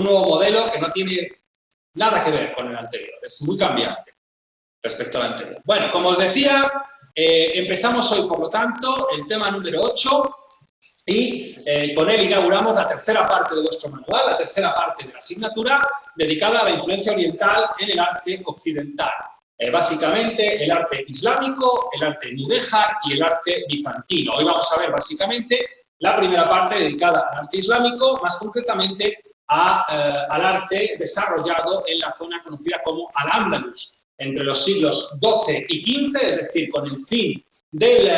un nuevo modelo que no tiene nada que ver con el anterior, es muy cambiante respecto al anterior. Bueno, como os decía, empezamos hoy, por lo tanto, el tema número 8 y con él inauguramos la tercera parte de vuestro manual, la tercera parte de la asignatura dedicada a la influencia oriental en el arte occidental. Básicamente el arte islámico, el arte mudéjar y el arte bizantino. Hoy vamos a ver básicamente la primera parte dedicada al arte islámico, más concretamente al arte desarrollado en la zona conocida como Al-Ándalus, entre los siglos XII y XV, es decir, con el fin del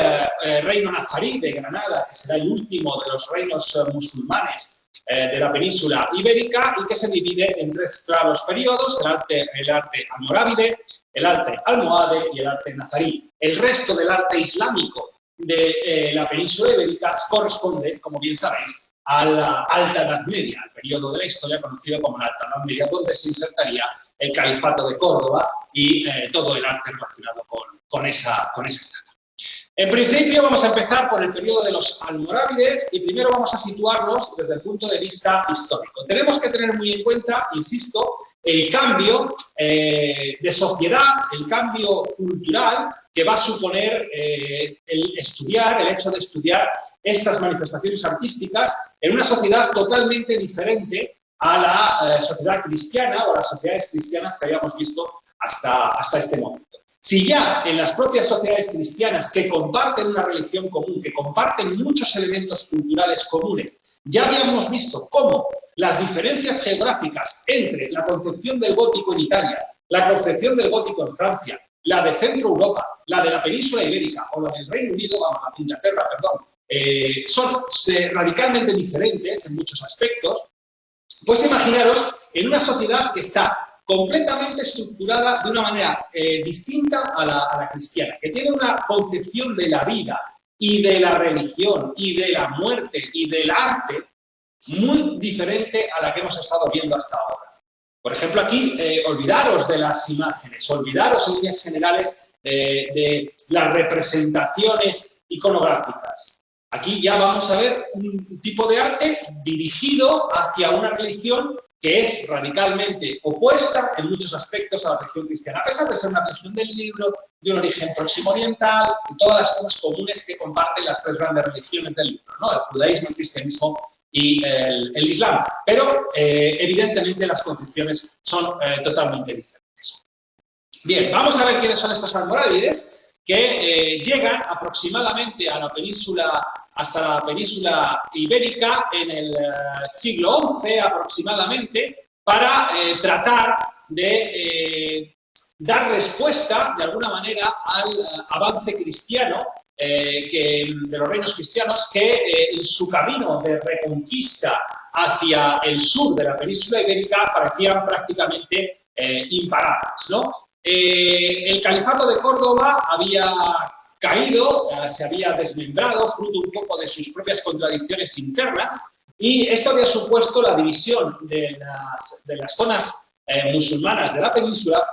reino nazarí de Granada, que será el último de los reinos musulmanes de la península ibérica y que se divide en tres claros periodos, el arte almorávide, el arte almohade y el arte nazarí. El resto del arte islámico de la península ibérica corresponde, como bien sabéis, a la Alta Edad Media, al periodo de la historia conocido como la Alta Edad Media, donde se insertaría el Califato de Córdoba y todo el arte relacionado con esa etapa. En principio vamos a empezar por el periodo de los almorávides y primero vamos a situarnos desde el punto de vista histórico. Tenemos que tener muy en cuenta, insisto, el cambio de sociedad, el cambio cultural que va a suponer el hecho de estudiar estas manifestaciones artísticas en una sociedad totalmente diferente a la sociedad cristiana o a las sociedades cristianas que habíamos visto hasta este momento. Si ya en las propias sociedades cristianas que comparten una religión común, que comparten muchos elementos culturales comunes, ya habíamos visto cómo las diferencias geográficas entre la concepción del gótico en Italia, la concepción del gótico en Francia, la de Centro Europa, la de la península ibérica o la del Reino Unido, la de Inglaterra, perdón, son radicalmente diferentes en muchos aspectos, pues imaginaros en una sociedad que está completamente estructurada de una manera distinta a la cristiana, que tiene una concepción de la vida y de la religión y de la muerte y del arte muy diferente a la que hemos estado viendo hasta ahora. Por ejemplo, aquí, olvidaros de las imágenes, olvidaros en líneas generales de las representaciones iconográficas. Aquí ya vamos a ver un tipo de arte dirigido hacia una religión que es radicalmente opuesta en muchos aspectos a la religión cristiana, a pesar de ser una religión del libro, de un origen próximo oriental, y todas las cosas comunes que comparten las tres grandes religiones del libro, ¿no? El judaísmo, el cristianismo y el islam. Pero, evidentemente, las concepciones son totalmente diferentes. Bien, vamos a ver quiénes son estos almorávides que llegan aproximadamente a la península, hasta la península ibérica en el siglo XI aproximadamente, para tratar de dar respuesta de alguna manera al avance cristiano de los reinos cristianos que en su camino de reconquista hacia el sur de la península ibérica parecían prácticamente imparables, ¿no? El califato de Córdoba había caído, se había desmembrado, fruto un poco de sus propias contradicciones internas, y esto había supuesto la división de las zonas musulmanas de la península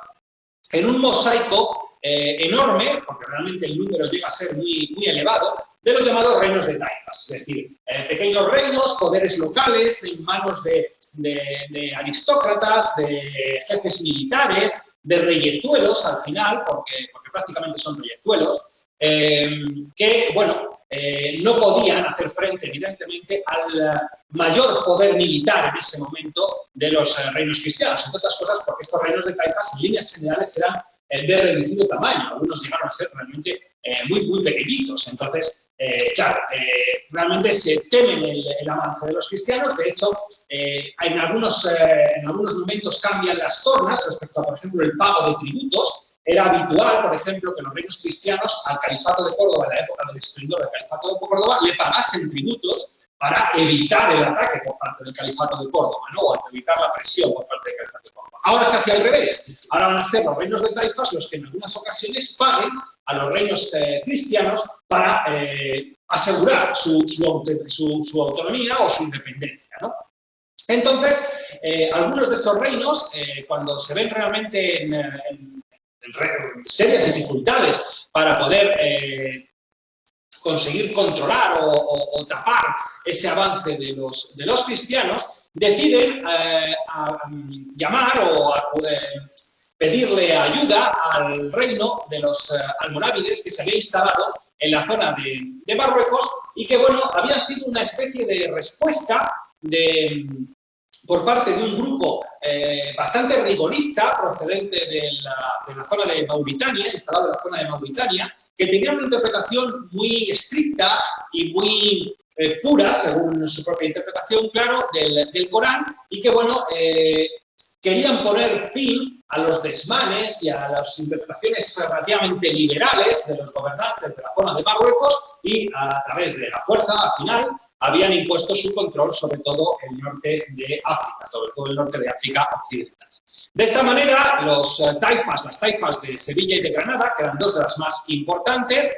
en un mosaico enorme, porque realmente el número llega a ser muy, muy elevado, de los llamados reinos de taifas, es decir, pequeños reinos, poderes locales en manos de aristócratas, de jefes militares, de reyezuelos al final, porque prácticamente son reyezuelos, que, bueno, no podían hacer frente, evidentemente, al mayor poder militar en ese momento de los reinos cristianos, entre otras cosas porque estos reinos de taifas, en líneas generales, eran de reducido tamaño, algunos llegaron a ser realmente muy, muy pequeñitos. Entonces, claro, realmente se temen el avance de los cristianos. De hecho, en algunos momentos cambian las tornas respecto a, por ejemplo, el pago de tributos. Era habitual, por ejemplo, que los reinos cristianos al califato de Córdoba, en la época del esplendor del califato de Córdoba, le pagasen tributos para evitar el ataque por parte del califato de Córdoba, ¿no? O evitar la presión por parte del califato de Córdoba. Ahora se hace al revés. Ahora van a ser los reinos de taifas los que en algunas ocasiones paguen a los reinos cristianos para asegurar su autonomía o su independencia, ¿no? Entonces, algunos de estos reinos, cuando se ven realmente en serias dificultades para poder conseguir controlar o tapar ese avance de los cristianos, deciden llamar o pedirle ayuda al reino de los almorávides que se había instalado en la zona de Marruecos y que, bueno, había sido una especie de respuesta por parte de un grupo bastante rigorista procedente de la zona de Mauritania, instalado en la zona de Mauritania, que tenía una interpretación muy estricta y muy pura, según su propia interpretación, claro, del Corán, y que, bueno, querían poner fin a los desmanes y a las interpretaciones relativamente liberales de los gobernantes de la zona de Marruecos y, a través de la fuerza, al final, habían impuesto su control sobre todo el norte de África, sobre todo el norte de África occidental. De esta manera, las taifas de Sevilla y de Granada, que eran dos de las más importantes,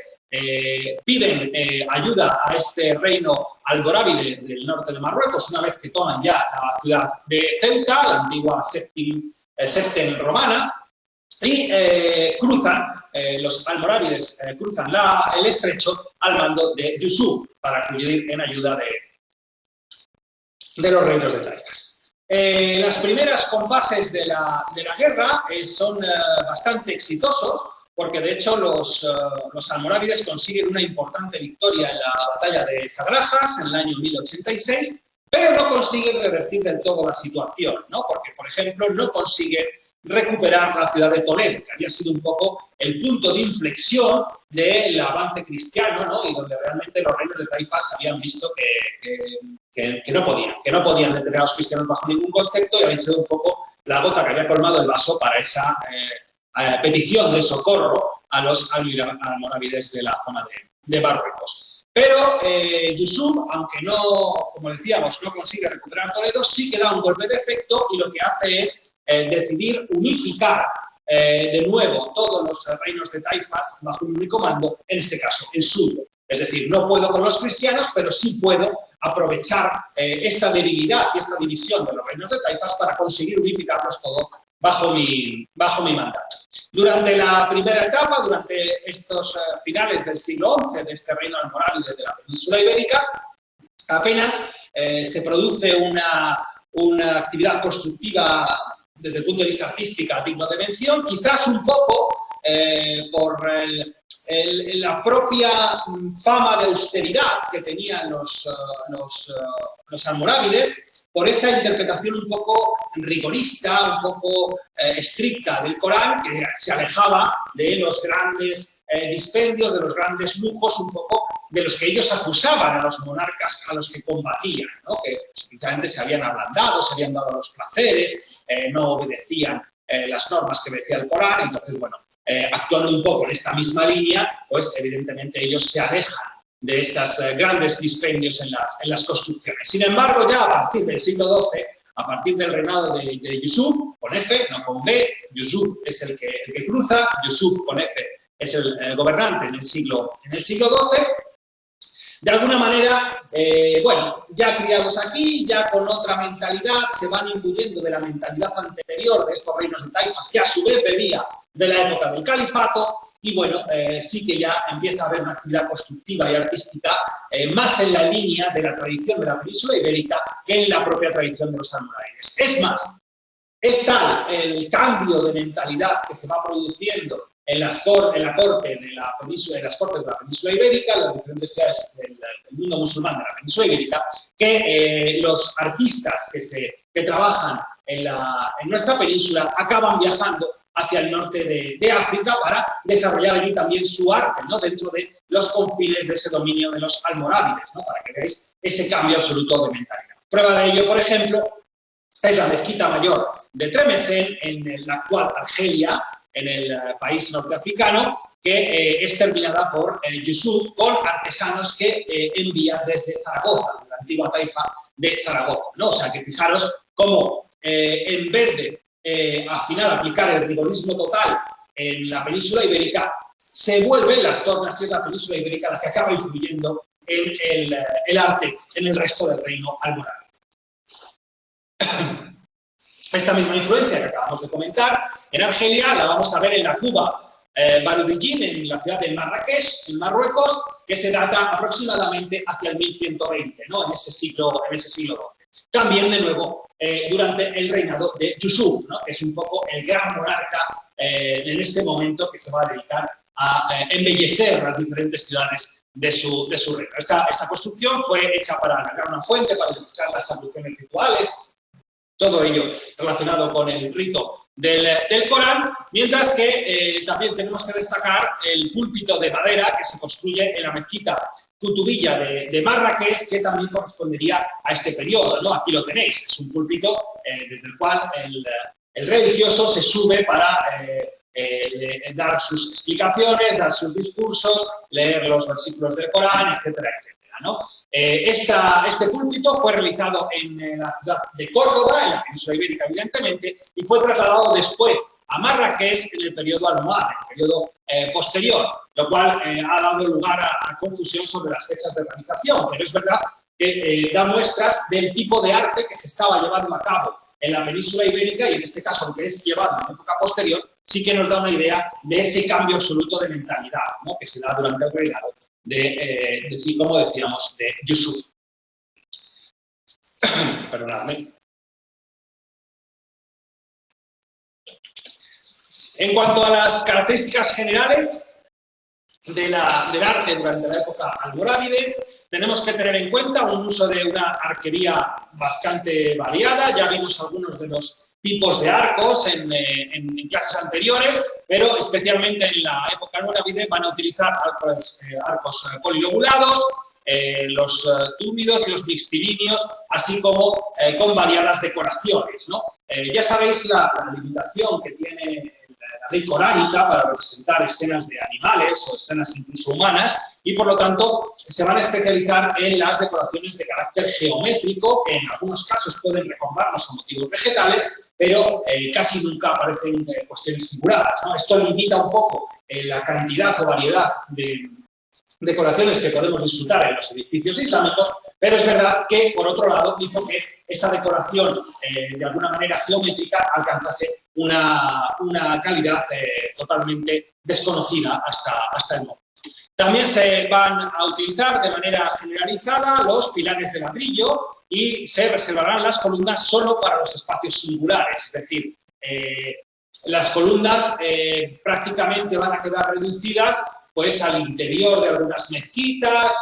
piden ayuda a este reino almorávide del norte de Marruecos una vez que toman ya la ciudad de Ceuta, la antigua Septem romana, y los almorávides cruzan el estrecho al mando de Yusuf para acudir en ayuda de los reinos de taifas. Las primeras compases de la guerra son bastante exitosos, porque de hecho los almorávides consiguen una importante victoria en la batalla de Sagrajas en el año 1086, pero no consiguen revertir del todo la situación, ¿no? Porque, por ejemplo, no consiguen recuperar la ciudad de Toledo, que había sido un poco el punto de inflexión del avance cristiano, ¿no? Y donde realmente los reinos de taifas habían visto que no podían detener a los cristianos bajo ningún concepto, y había sido un poco la gota que había colmado el vaso para esa petición de socorro a los almorávides de la zona de Marruecos. Pero Yusuf, aunque no, como decíamos, no consigue recuperar Toledo, sí que da un golpe de efecto y lo que hace es decidir unificar de nuevo todos los reinos de taifas bajo un único mando, en este caso el suyo. Es decir, no puedo con los cristianos, pero sí puedo aprovechar esta debilidad y esta división de los reinos de taifas para conseguir unificarlos todos bajo mi mandato. Durante la primera etapa, durante estos finales del siglo XI de este reino almorávide de la península ibérica, apenas se produce una actividad constructiva desde el punto de vista artístico digno de mención, quizás un poco por la propia fama de austeridad que tenían los almorávides, por esa interpretación un poco rigorista, un poco estricta del Corán, que se alejaba de los grandes dispendios, de los grandes lujos, un poco de los que ellos acusaban a los monarcas a los que combatían, ¿no? Que precisamente se habían ablandado, se habían dado los placeres, no obedecían las normas que decía el Corán. Entonces, bueno, actuando un poco en esta misma línea, pues evidentemente ellos se alejan de estos grandes dispendios en las construcciones. Sin embargo, ya a partir del siglo XII, a partir del reinado de Yusuf, con F, no con B, Yusuf es el que cruza, Yusuf con F es el gobernante en el siglo XII, de alguna manera, bueno, ya criados aquí, ya con otra mentalidad, se van imbuyendo de la mentalidad anterior de estos reinos de taifas, que a su vez bebía de la época del califato, y bueno, sí que ya empieza a haber una actividad constructiva y artística más en la línea de la tradición de la península ibérica que en la propia tradición de los almorávides. Es más, es tal el cambio de mentalidad que se va produciendo en la corte de la península, en las cortes de la península ibérica, en las diferentes ciudades del mundo musulmán de la península ibérica, que los artistas que trabajan en nuestra península acaban viajando hacia el norte de África para desarrollar allí también su arte, ¿no? Dentro de los confines de ese dominio de los almorávides, ¿no? Para que veáis ese cambio absoluto de mentalidad. Prueba de ello, por ejemplo, es la mezquita mayor de Tremecén, en la actual Argelia, en el país norteafricano, que es terminada por Yusuf con artesanos que envía desde Zaragoza, la antigua taifa de Zaragoza, ¿no? O sea que fijaros cómo en vez de al final aplicar el rigorismo total en la península ibérica, se vuelven las tornas y es la península ibérica la que acaba influyendo en el arte en el resto del reino almorávido. Esta misma influencia que acabamos de comentar en Argelia la vamos a ver en la Cuba Barudillín, en la ciudad de Marrakech, en Marruecos, que se data aproximadamente hacia el 1120, ¿no? en ese siglo XII. También, de nuevo, durante el reinado de Yusuf, ¿no? Que es un poco el gran monarca en este momento que se va a dedicar a embellecer las diferentes ciudades de su reino. Esta construcción fue hecha para alargar una fuente, para ilustrar las abluciones rituales, todo ello relacionado con el rito del Corán, mientras que también tenemos que destacar el púlpito de madera que se construye en la mezquita Kutubiyya de Marrakech, que también correspondería a este periodo, ¿no? Aquí lo tenéis, es un púlpito desde el cual el religioso se sube para dar sus explicaciones, dar sus discursos, leer los versículos del Corán, etcétera, etcétera, ¿no? Este púlpito fue realizado en la ciudad de Córdoba, en la península ibérica, evidentemente, y fue trasladado después a Marrakech en el periodo almohade, en el periodo posterior, lo cual ha dado lugar a confusión sobre las fechas de realización, pero es verdad que da muestras del tipo de arte que se estaba llevando a cabo en la península ibérica, y en este caso, aunque es llevado en época posterior, sí que nos da una idea de ese cambio absoluto de mentalidad, ¿no? Que se da durante el reinado como decíamos, de Yusuf. Perdonadme. En cuanto a las características generales del arte durante la época almorávide, tenemos que tener en cuenta un uso de una arquería bastante variada. Ya vimos algunos de los tipos de arcos en clases anteriores, pero especialmente en la época almorávide van a utilizar arcos polilobulados, los túmidos y los mixtilíneos, así como con variadas decoraciones, ¿no? Ya sabéis la limitación que tiene la ley coránica para representar escenas de animales o escenas incluso humanas, y por lo tanto se van a especializar en las decoraciones de carácter geométrico, que en algunos casos pueden recordarnos a motivos vegetales, pero casi nunca aparecen cuestiones figuradas, ¿no? Esto limita un poco la cantidad o variedad de decoraciones que podemos disfrutar en los edificios islámicos, pero es verdad que, por otro lado, hizo que esa decoración, de alguna manera geométrica, alcanzase una calidad totalmente desconocida hasta el momento. También se van a utilizar de manera generalizada los pilares de ladrillo y se reservarán las columnas solo para los espacios singulares, es decir, las columnas prácticamente van a quedar reducidas pues al interior de algunas mezquitas,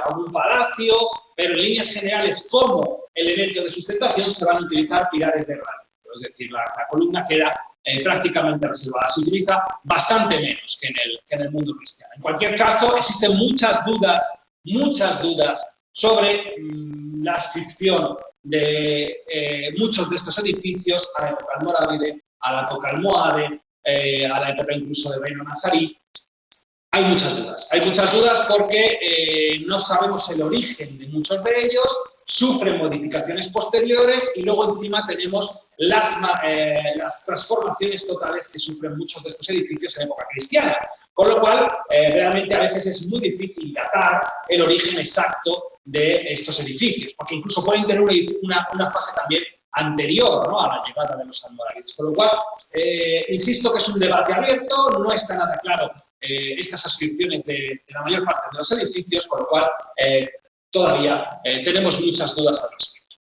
algún palacio, pero en líneas generales como elemento de sustentación se van a utilizar pilares de granito, es decir, la columna queda prácticamente reservada. Se utiliza bastante menos que en el mundo cristiano. En cualquier caso, existen muchas dudas sobre la adscripción de muchos de estos edificios a la época almorávide, a la época almohade, a la época incluso del reino nazarí. Hay muchas dudas porque no sabemos el origen de muchos de ellos, sufren modificaciones posteriores y luego encima tenemos las transformaciones totales que sufren muchos de estos edificios en época cristiana. Con lo cual, realmente a veces es muy difícil datar el origen exacto de estos edificios, porque incluso pueden tener una fase también anterior, ¿no?, a la llegada de los almorávides. Con lo cual, insisto que es un debate abierto, no está nada claro estas ascripciones de la mayor parte de los edificios, con lo cual todavía tenemos muchas dudas al respecto.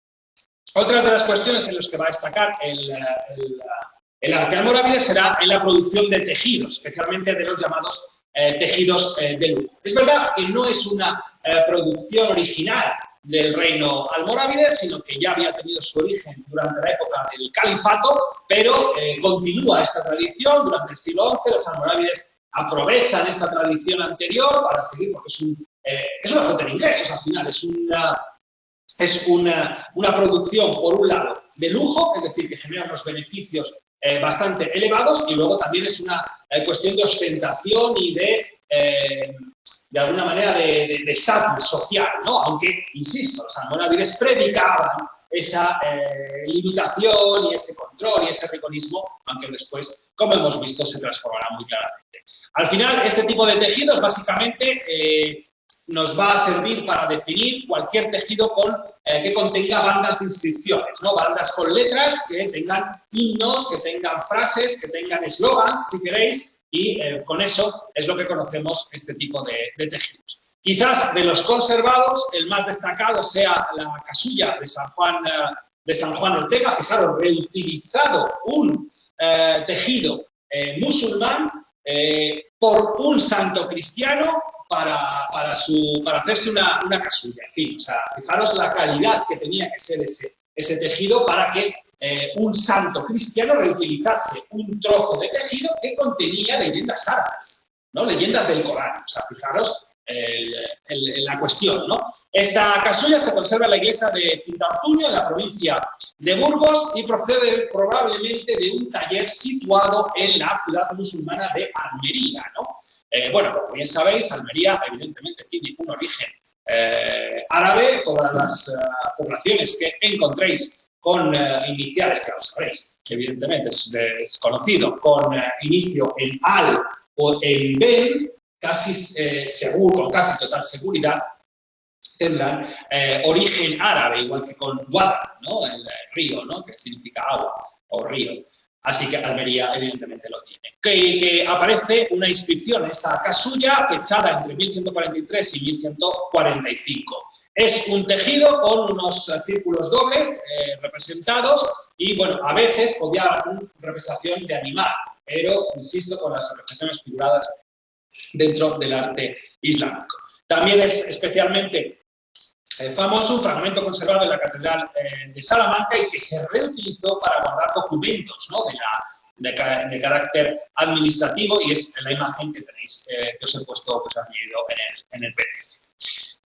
Otra de las cuestiones en las que va a destacar el arte almorávide será en la producción de tejidos, especialmente de los llamados tejidos de lujo. Es verdad que no es una producción original del reino almorávide, sino que ya había tenido su origen durante la época del califato, pero continúa esta tradición durante el siglo XI. Los almorávides aprovechan esta tradición anterior para seguir, porque es una fuente de ingresos al final, es una producción, por un lado, de lujo, es decir, que genera unos beneficios bastante elevados, y luego también es una cuestión de ostentación y de alguna manera de estatus social, ¿no? Aunque, insisto, los almorávides predicaban esa limitación y ese control y ese rigorismo, aunque después, como hemos visto, se transformará muy claramente. Al final, este tipo de tejidos básicamente nos va a servir para definir cualquier tejido que contenga bandas de inscripciones, ¿no? Bandas con letras que tengan himnos, que tengan frases, que tengan eslogans, si queréis, y con eso es lo que conocemos este tipo de tejidos. Quizás de los conservados, el más destacado sea la casulla de San Juan Ortega. Fijaros, reutilizado un tejido musulmán por un santo cristiano para hacerse una casulla. En fin, o sea, fijaros la calidad que tenía que ser ese tejido para que un santo cristiano reutilizase un trozo de tejido que contenía leyendas árabes, ¿no? Leyendas del Corán. O sea, fijaros la cuestión, ¿no? Esta casulla se conserva en la iglesia de Quintartuño, en la provincia de Burgos, y procede probablemente de un taller situado en la ciudad musulmana de Almería, ¿no? Bueno, como bien sabéis, Almería evidentemente tiene un origen árabe. Todas las poblaciones que encontréis con iniciales, que lo sabréis, evidentemente es conocido, con inicio en al o en ben, casi seguro, con casi total seguridad, tendrán origen árabe, igual que con Wada, ¿no? El río, ¿no? Que significa agua o río. Así que Almería evidentemente lo tiene. Que aparece una inscripción, esa casulla, fechada entre 1143 y 1145. Es un tejido con unos círculos dobles representados y, bueno, a veces podía haber una representación de animal, pero, insisto, con las representaciones figuradas dentro del arte islámico. También es especialmente famoso un fragmento conservado en la Catedral de Salamanca y que se reutilizó para guardar documentos, ¿no? de carácter administrativo, y es la imagen que tenéis, que os he puesto, que os he añadido en el PDF.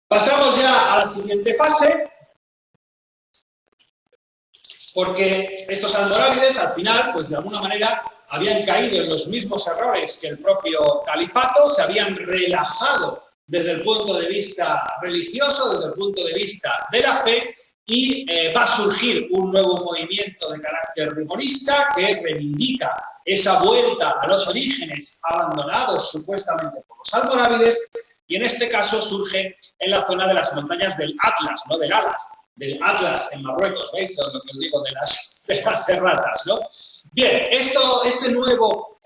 Pasamos ya a la siguiente fase, porque estos almorávides al final, pues de alguna manera, habían caído en los mismos errores que el propio califato, se habían relajado desde el punto de vista religioso, desde el punto de vista de la fe, y va a surgir un nuevo movimiento de carácter rigorista que reivindica esa vuelta a los orígenes abandonados supuestamente por los almorávides, y en este caso surge en la zona de las montañas del Atlas, no del Atlas en Marruecos, ¿veis? Lo que os digo de las serratas, ¿no? Bien, este nuevo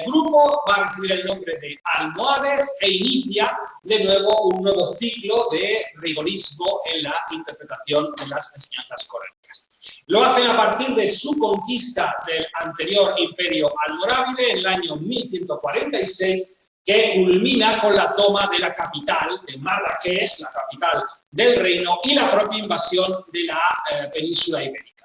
grupo va a recibir el nombre de almohades e inicia de nuevo un nuevo ciclo de rigorismo en la interpretación de las enseñanzas correctas. Lo hacen a partir de su conquista del anterior imperio almorávide en el año 1146, que culmina con la toma de la capital de Marrakech, la capital del reino, y la propia invasión de la península ibérica.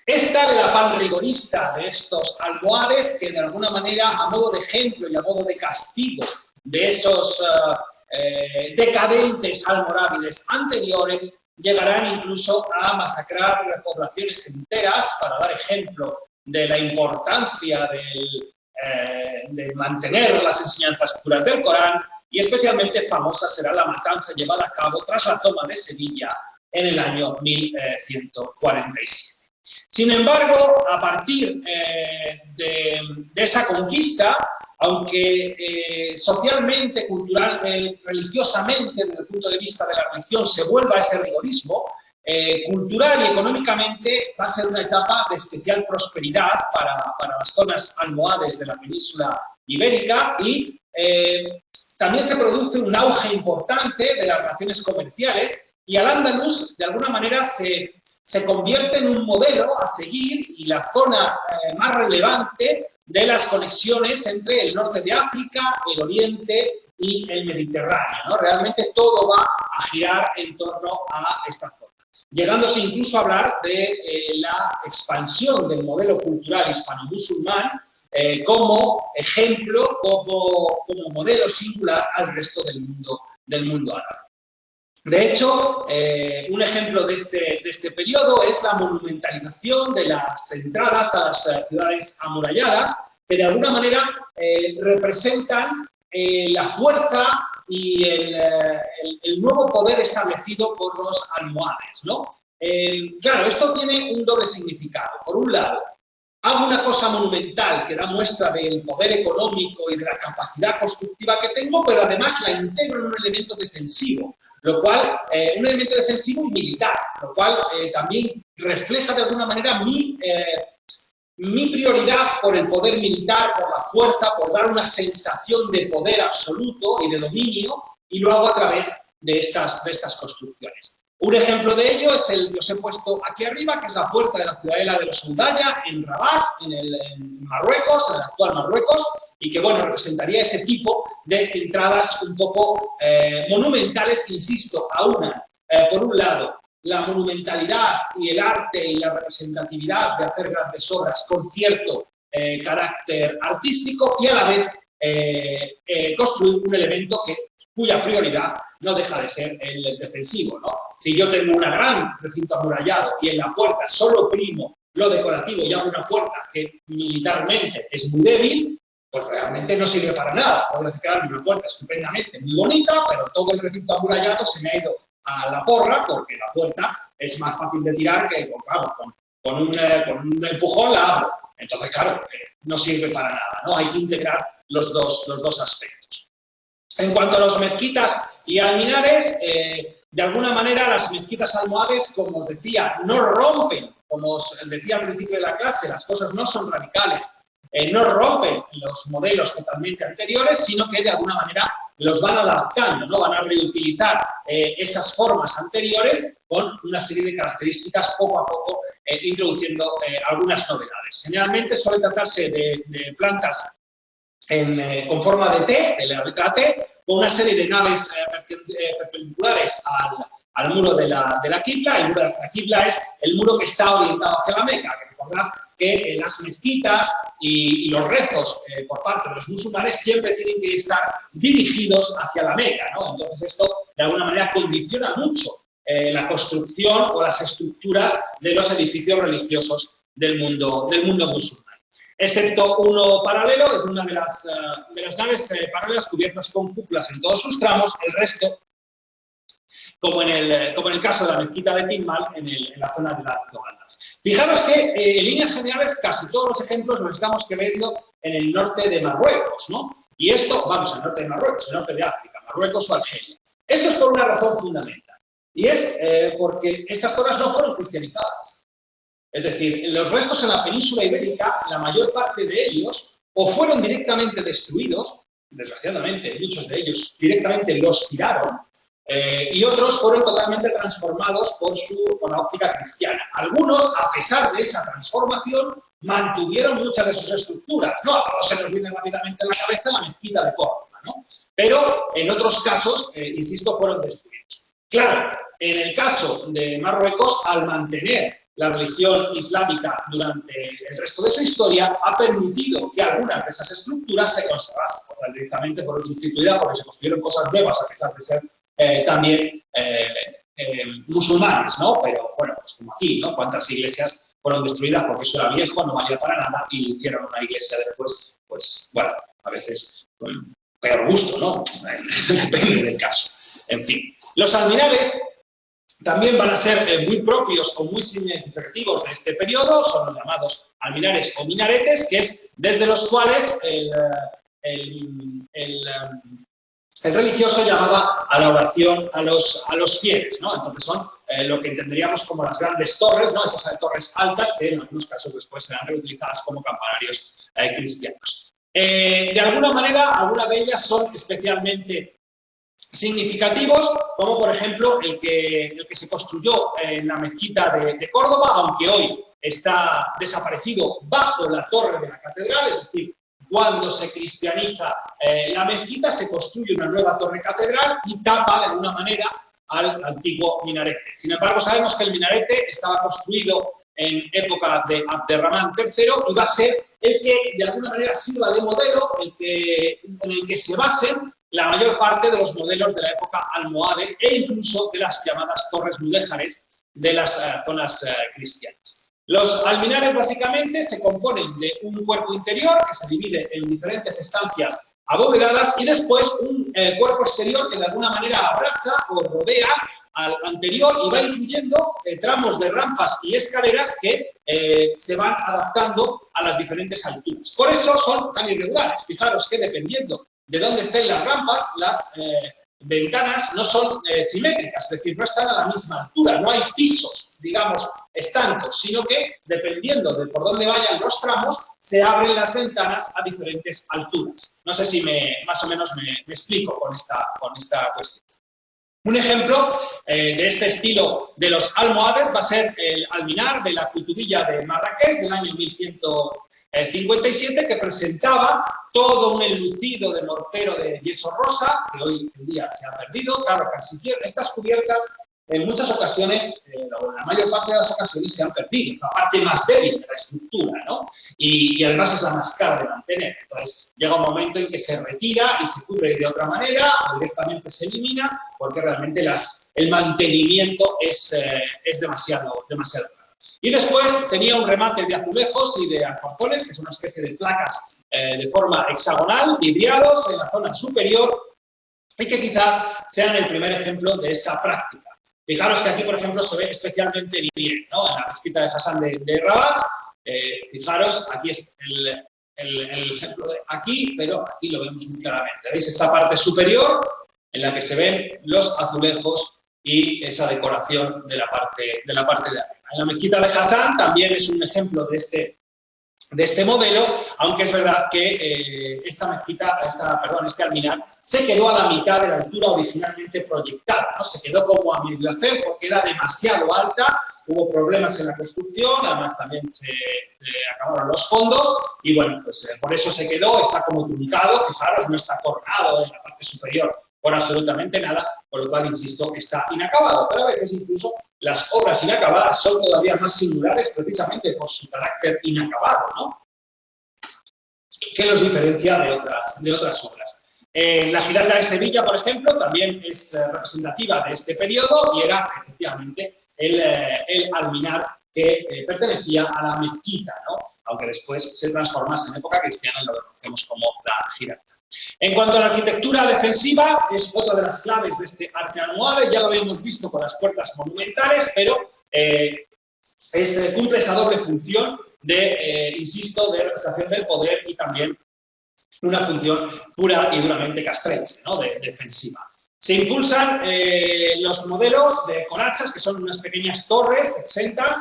Esta el afán rigorista de estos almohades, que de alguna manera, a modo de ejemplo y a modo de castigo de esos decadentes almorávides anteriores, llegarán incluso a masacrar poblaciones enteras, para dar ejemplo de la importancia de mantener las enseñanzas puras del Corán, y especialmente famosa será la matanza llevada a cabo tras la toma de Sevilla en el año 1147. Sin embargo, a partir de esa conquista, aunque socialmente, culturalmente, religiosamente, desde el punto de vista de la religión, se vuelva a ese rigorismo, cultural y económicamente va a ser una etapa de especial prosperidad para las zonas almohades de la península ibérica, y también se produce un auge importante de las relaciones comerciales, y Al-Ándalus, de alguna manera, se convierte en un modelo a seguir y la zona más relevante de las conexiones entre el norte de África, el Oriente y el Mediterráneo, ¿no? Realmente todo va a girar en torno a esta zona, llegándose incluso a hablar de la expansión del modelo cultural hispano-musulmán como ejemplo, como modelo singular al resto del mundo árabe. De hecho, un ejemplo de este periodo es la monumentalización de las entradas a las ciudades amuralladas, que de alguna manera representan la fuerza y el nuevo poder establecido por los almohades, ¿no? Claro, esto tiene un doble significado. Por un lado, hago una cosa monumental que da muestra del poder económico y de la capacidad constructiva que tengo, pero además la integro en un elemento defensivo, lo cual, un elemento defensivo y militar, lo cual también refleja de alguna manera mi prioridad por el poder militar, por la fuerza, por dar una sensación de poder absoluto y de dominio y lo hago a través de estas construcciones. Un ejemplo de ello es el que os he puesto aquí arriba, que es la puerta de la ciudadela de los Oudaya, en Rabat, en Marruecos, en el actual Marruecos, y que, bueno, representaría ese tipo de entradas un poco monumentales que, insisto, aunan, por un lado, la monumentalidad y el arte y la representatividad de hacer grandes obras con cierto carácter artístico y a la vez construir un elemento cuya prioridad no deja de ser el defensivo, ¿no? Si yo tengo un gran recinto amurallado y en la puerta solo primo lo decorativo y hago una puerta que militarmente es muy débil, pues realmente no sirve para nada. Puedo crear una puerta estupendamente muy bonita, pero todo el recinto amurallado se me ha ido a la porra porque la puerta es más fácil de tirar que con un empujón la abro. Entonces, claro, no sirve para nada, ¿no? Hay que integrar los dos aspectos. En cuanto a los mezquitas y alminares, de alguna manera las mezquitas almohades, como os decía, no rompen, como os decía al principio de la clase, las cosas no son radicales, no rompen los modelos totalmente anteriores, sino que de alguna manera los van adaptando, ¿no? Van a reutilizar esas formas anteriores con una serie de características, poco a poco introduciendo algunas novedades. Generalmente suele tratarse de plantas con forma de T, de la letra T, con una serie de naves perpendiculares al muro de la Qibla. El muro de la Qibla es el muro que está orientado hacia la Meca. Recordad que las mezquitas y los rezos por parte de los musulmanes siempre tienen que estar dirigidos hacia la Meca, ¿no? Entonces esto de alguna manera condiciona mucho la construcción o las estructuras de los edificios religiosos del mundo musulmán. Excepto uno paralelo, es una de las naves paralelas cubiertas con cúpulas en todos sus tramos, el resto, como en el caso de la mezquita de Tinmal, en la zona de las Zoganas. Fijaros que en líneas generales casi todos los ejemplos los estamos viendo en el norte de Marruecos, ¿no? Y esto, vamos, al norte de Marruecos, el norte de África, Marruecos o Argelia. Esto es por una razón fundamental, y es porque estas zonas no fueron cristianizadas. Es decir, los restos en la península ibérica, la mayor parte de ellos, o fueron directamente destruidos, desgraciadamente muchos de ellos directamente los tiraron, y otros fueron totalmente transformados por la óptica cristiana. Algunos, a pesar de esa transformación, mantuvieron muchas de sus estructuras. No, a todos se nos viene rápidamente a la cabeza la mezquita de Córdoba, ¿no? Pero en otros casos, insisto, fueron destruidos. Claro, en el caso de Marruecos, al mantener la religión islámica durante el resto de su historia, ha permitido que algunas de esas estructuras se conservasen. O sea, directamente fueron sustituidas porque se construyeron cosas nuevas, a pesar de ser también musulmanes, ¿no? Pero bueno, pues como aquí, ¿no? ¿Cuántas iglesias fueron destruidas porque eso era viejo, no valía para nada, y hicieron una iglesia después? Pues bueno, a veces con peor gusto, ¿no? Depende del caso. En fin, los alminares también van a ser muy propios o muy significativos de este periodo, son los llamados alminares o minaretes, que es desde los cuales el religioso llamaba a la oración a los fieles, ¿no? Entonces son lo que entenderíamos como las grandes torres, ¿no? Esas torres altas que en algunos casos después serán reutilizadas como campanarios cristianos. De alguna manera, algunas de ellas son especialmente significativos, como por ejemplo el que se construyó en la mezquita de Córdoba, aunque hoy está desaparecido bajo la torre de la catedral, es decir, cuando se cristianiza la mezquita, se construye una nueva torre catedral y tapa de alguna manera al antiguo minarete. Sin embargo, sabemos que el minarete estaba construido en época de Abderramán III y va a ser el que de alguna manera sirva de modelo, en el que se basen la mayor parte de los modelos de la época almohade e incluso de las llamadas torres mudéjares de las zonas cristianas. Los alminares básicamente se componen de un cuerpo interior que se divide en diferentes estancias abovedadas y después un cuerpo exterior que de alguna manera abraza o rodea al anterior y va incluyendo tramos de rampas y escaleras que se van adaptando a las diferentes alturas. Por eso son tan irregulares. Fijaros que dependiendo de dónde estén las rampas, las ventanas no son simétricas, es decir, no están a la misma altura, no hay pisos digamos, estancos, sino que, dependiendo de por dónde vayan los tramos, se abren las ventanas a diferentes alturas. No sé si más o menos me explico con esta cuestión. Un ejemplo de este estilo de los almohades va a ser el alminar de la Kutubiyya de Marrakech del año 1157, que presentaba todo un enlucido de mortero de yeso rosa, que hoy en día se ha perdido. Claro, casi estas cubiertas en muchas ocasiones, la mayor parte de las ocasiones se han perdido, la parte más débil de la estructura, ¿no? Y además es la más cara de mantener. Entonces, llega un momento en que se retira y se cubre de otra manera o directamente se elimina, porque realmente el mantenimiento es demasiado grave. Y después tenía un remate de azulejos y de alforzones, que es una especie de placas de forma hexagonal, vidriados en la zona superior, y que quizá sean el primer ejemplo de esta práctica. Fijaros que aquí, por ejemplo, se ve especialmente bien, ¿no? En la mezquita de Hassan de Rabat. Fijaros, aquí es el ejemplo de aquí, pero aquí lo vemos muy claramente. ¿Veis esta parte superior en la que se ven los azulejos y esa decoración de la parte de arriba? En la mezquita de Hassan también es un ejemplo de este modelo, aunque es verdad que este alminar se quedó a la mitad de la altura originalmente proyectada, ¿no? Se quedó como a medio hacer porque era demasiado alta, hubo problemas en la construcción, además también se acabaron los fondos y bueno, pues por eso se quedó, está como tunicado, fijaros, no está coronado en la parte superior por absolutamente nada, por lo cual, insisto, está inacabado. Pero a veces incluso las obras inacabadas son todavía más singulares precisamente por su carácter inacabado, ¿no? Que los diferencia de otras obras. La Giralda de Sevilla, por ejemplo, también es representativa de este periodo y era efectivamente el alminar que pertenecía a la mezquita, ¿no? Aunque después se transformase en época cristiana y lo conocemos como la Giralda. En cuanto a la arquitectura defensiva, es otra de las claves de este arte almohade, ya lo habíamos visto con las puertas monumentales, pero cumple esa doble función de, insisto, de representación del poder y también una función pura y duramente castrense, ¿no? Defensiva. Se impulsan los modelos de conachas, que son unas pequeñas torres exentas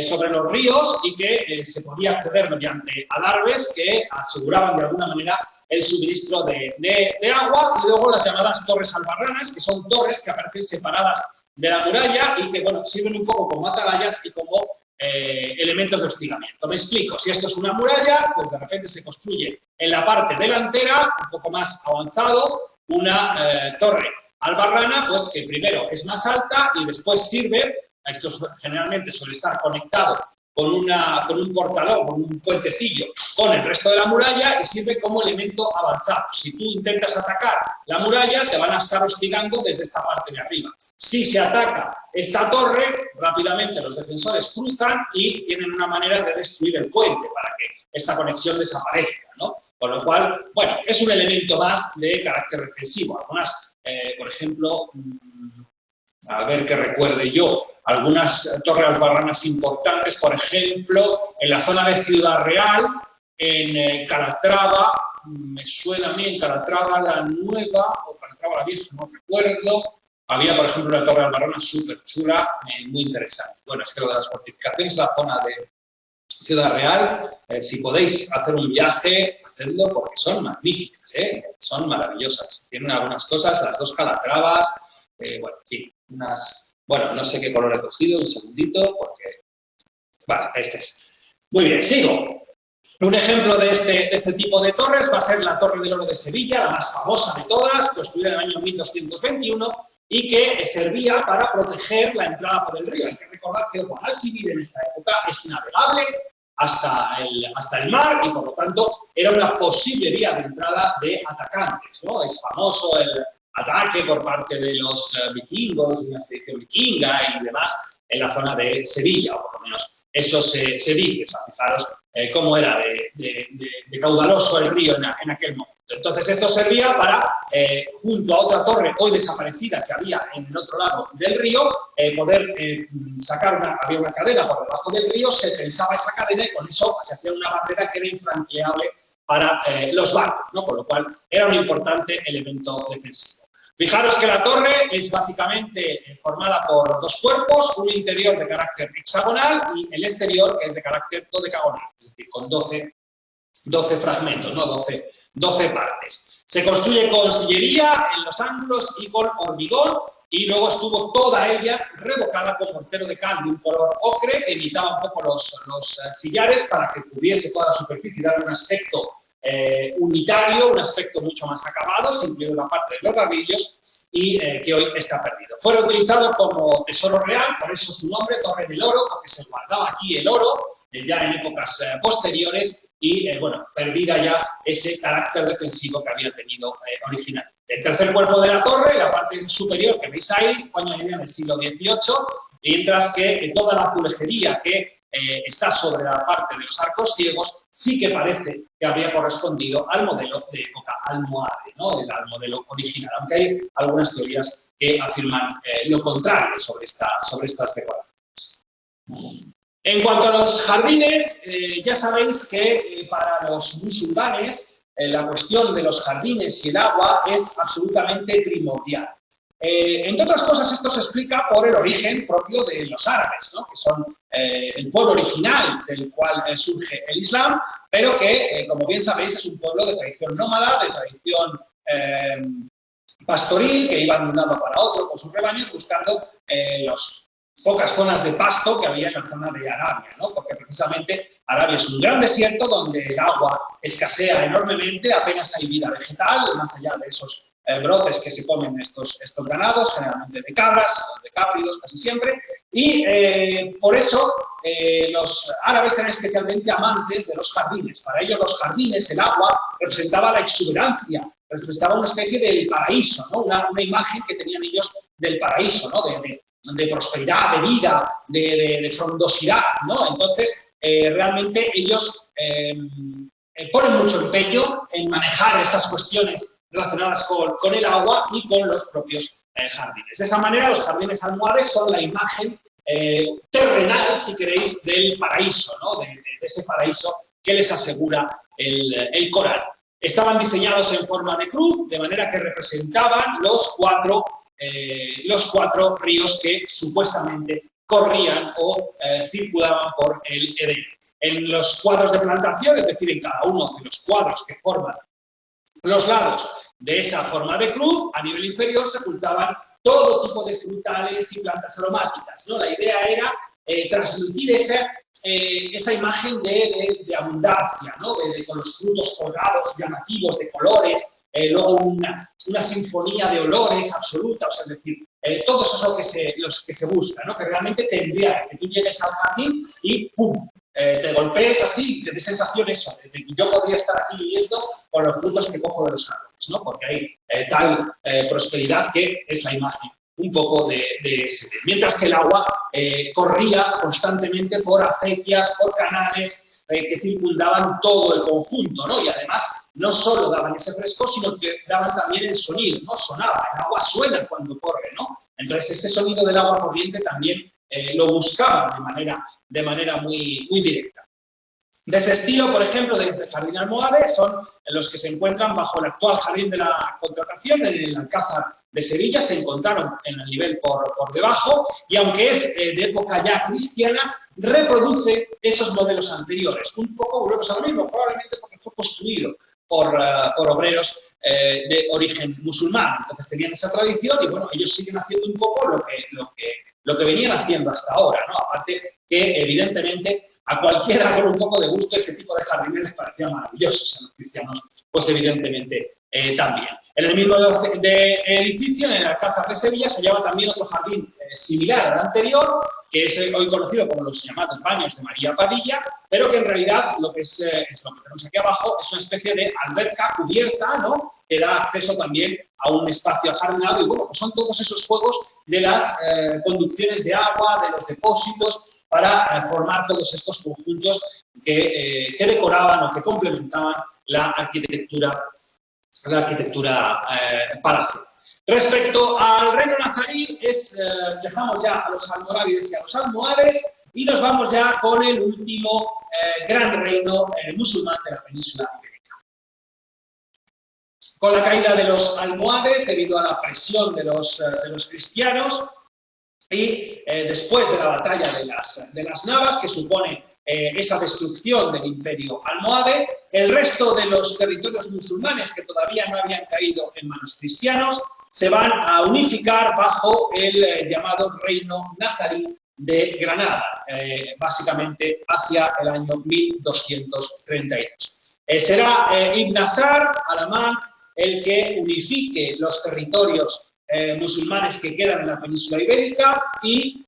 sobre los ríos y que se podía acceder mediante adarves que aseguraban de alguna manera el suministro de agua, y luego las llamadas torres albarranas, que son torres que aparecen separadas de la muralla y que, bueno, sirven un poco como atalayas y como elementos de hostigamiento. Me explico, si esto es una muralla, pues de repente se construye en la parte delantera, un poco más avanzado, una torre albarrana, pues que primero es más alta y después sirve, esto generalmente suele estar conectado con un portalón, con un puentecillo, con el resto de la muralla y sirve como elemento avanzado. Si tú intentas atacar la muralla, te van a estar hostigando desde esta parte de arriba. Si se ataca esta torre, rápidamente los defensores cruzan y tienen una manera de destruir el puente para que esta conexión desaparezca, ¿no? Con lo cual, bueno, es un elemento más de carácter defensivo. Algunas, por ejemplo, a ver que recuerde yo, algunas torres albarranas importantes, por ejemplo, en la zona de Ciudad Real, en Calatrava, me suena a mí, en Calatrava la Nueva, o Calatrava la Vieja, no recuerdo, había, por ejemplo, una torre albarrana súper chula, muy interesante. Bueno, es que lo de las fortificaciones, la zona de Ciudad Real, si podéis hacer un viaje, hacedlo porque son magníficas, son maravillosas. Tienen algunas cosas, las dos Calatravas, bueno, en fin, bueno, no sé qué color he cogido, un segundito, porque, vale, este es. Muy bien, sigo. Un ejemplo de este tipo de torres va a ser la Torre del Oro de Sevilla, la más famosa de todas, construida en el año 1221 y que servía para proteger la entrada por el río. Hay que recordar que el Guadalquivir en esta época es navegable hasta el mar y, por lo tanto, era una posible vía de entrada de atacantes, ¿no? Es famoso el ataque por parte de los vikingos, una expedición vikinga y demás, en la zona de Sevilla, o por lo menos eso se dice. O sea, fijaros cómo era de caudaloso el río en aquel momento. Entonces, esto servía para, junto a otra torre hoy desaparecida que había en el otro lado del río, poder sacar había una cadena por debajo del río, se tensaba esa cadena y con eso se hacía una barrera que era infranqueable para los barcos, ¿no? Con lo cual era un importante elemento defensivo. Fijaros que la torre es básicamente formada por dos cuerpos, un interior de carácter hexagonal y el exterior que es de carácter dodecagonal, es decir, con 12 fragmentos, ¿no? 12 partes. Se construye con sillería en los ángulos y con hormigón y luego estuvo toda ella revocada con mortero de cal de un color ocre que imitaba un poco los sillares para que cubriese toda la superficie y darle un aspecto unitario, un aspecto mucho más acabado, incluido la parte de los ladrillos y que hoy está perdido. Fue utilizado como tesoro real, por eso su nombre, Torre del Oro, porque se guardaba aquí el oro ya en épocas posteriores y, bueno, perdida ya ese carácter defensivo que había tenido originalmente. El tercer cuerpo de la torre, la parte superior que veis ahí, fue añadida en el siglo XVIII, mientras que toda la azulejería que está sobre la parte de los arcos ciegos sí que parece que habría correspondido al modelo de época almohade, ¿no? Al modelo original, aunque hay algunas teorías que afirman lo contrario sobre estas decoraciones. En cuanto a los jardines, ya sabéis que para los musulmanes la cuestión de los jardines y el agua es absolutamente primordial. Entre otras cosas, esto se explica por el origen propio de los árabes, ¿no? Que son el pueblo original del cual surge el Islam, pero que, como bien sabéis, es un pueblo de tradición nómada, de tradición pastoril, que iban de un lado para otro con sus rebaños buscando las pocas zonas de pasto que había en la zona de Arabia, ¿no? Porque precisamente Arabia es un gran desierto donde el agua escasea enormemente, apenas hay vida vegetal, más allá de esos brotes que se comen estos ganados, generalmente de cabras o de cápridos casi siempre, y por eso los árabes eran especialmente amantes de los jardines. Para ellos los jardines, el agua, representaba la exuberancia, representaba una especie del paraíso, ¿no? Una imagen que tenían ellos del paraíso, ¿no? De prosperidad, de vida, de frondosidad, ¿no? Entonces, realmente ellos ponen mucho empeño en manejar estas cuestiones relacionadas con el agua y con los propios jardines. De esta manera, los jardines almohades son la imagen terrenal, si queréis, del paraíso, ¿no? De ese paraíso que les asegura el Corán. Estaban diseñados en forma de cruz, de manera que representaban los cuatro ríos que supuestamente corrían o circulaban por el Edén. En los cuadros de plantación, es decir, en cada uno de los cuadros que forman los lados de esa forma de cruz, a nivel inferior se ocultaban todo tipo de frutales y plantas aromáticas, ¿no? La idea era transmitir esa imagen de abundancia, ¿no? Con los frutos colgados, llamativos, de colores, luego una sinfonía de olores absoluta, o sea, es decir, todo eso es lo que se busca, ¿no? Que realmente te enviara, que tú llegues al jardín y ¡pum! Te golpees así, te dé sensación eso, de que yo podría estar aquí viviendo con los frutos que cojo de los árboles, ¿no? Porque hay tal prosperidad que es la imagen un poco de ese. Mientras que el agua corría constantemente por acequias, por canales que circundaban todo el conjunto, ¿no? Y además no solo daban ese fresco, sino que daban también el sonido, ¿no? Sonaba, el agua suena cuando corre, ¿no? Entonces ese sonido del agua corriente también lo buscaban de manera muy, muy directa. De ese estilo, por ejemplo, de jardín almohade son los que se encuentran bajo el actual Jardín de la Contratación, en el Alcázar de Sevilla, se encontraron en el nivel por debajo, y aunque es de época ya cristiana, reproduce esos modelos anteriores. Un poco volvemos a lo mismo, probablemente porque fue construido por obreros de origen musulmán. Entonces tenían esa tradición y, bueno, ellos siguen haciendo un poco lo que venían haciendo hasta ahora, ¿no? Aparte que, evidentemente, a cualquiera con un poco de gusto este tipo de jardines les parecía maravillosos, a los cristianos, pues evidentemente también. En el mismo edificio, en el Alcázar de Sevilla, se llama también otro jardín similar al anterior, que es hoy conocido como los llamados Baños de María Padilla, pero que en realidad lo que es lo que tenemos aquí abajo es una especie de alberca cubierta, ¿no? Que da acceso también a un espacio ajardinado y, bueno, pues son todos esos juegos de las conducciones de agua, de los depósitos, para formar todos estos conjuntos que decoraban o que complementaban la arquitectura palaciega. Respecto al reino nazarí, dejamos ya a los almorávides y a los almohades y nos vamos ya con el último gran reino musulmán de la península ibérica. con la caída de los almohades debido a la presión de los cristianos y después de la batalla de las Navas, que supone esa destrucción del imperio almohade, el resto de los territorios musulmanes que todavía no habían caído en manos cristianos se van a unificar bajo el llamado reino nazarí de Granada, básicamente hacia el año 1232. Será Ibn Nasr al-Aman el que unifique los territorios musulmanes que quedan en la península ibérica y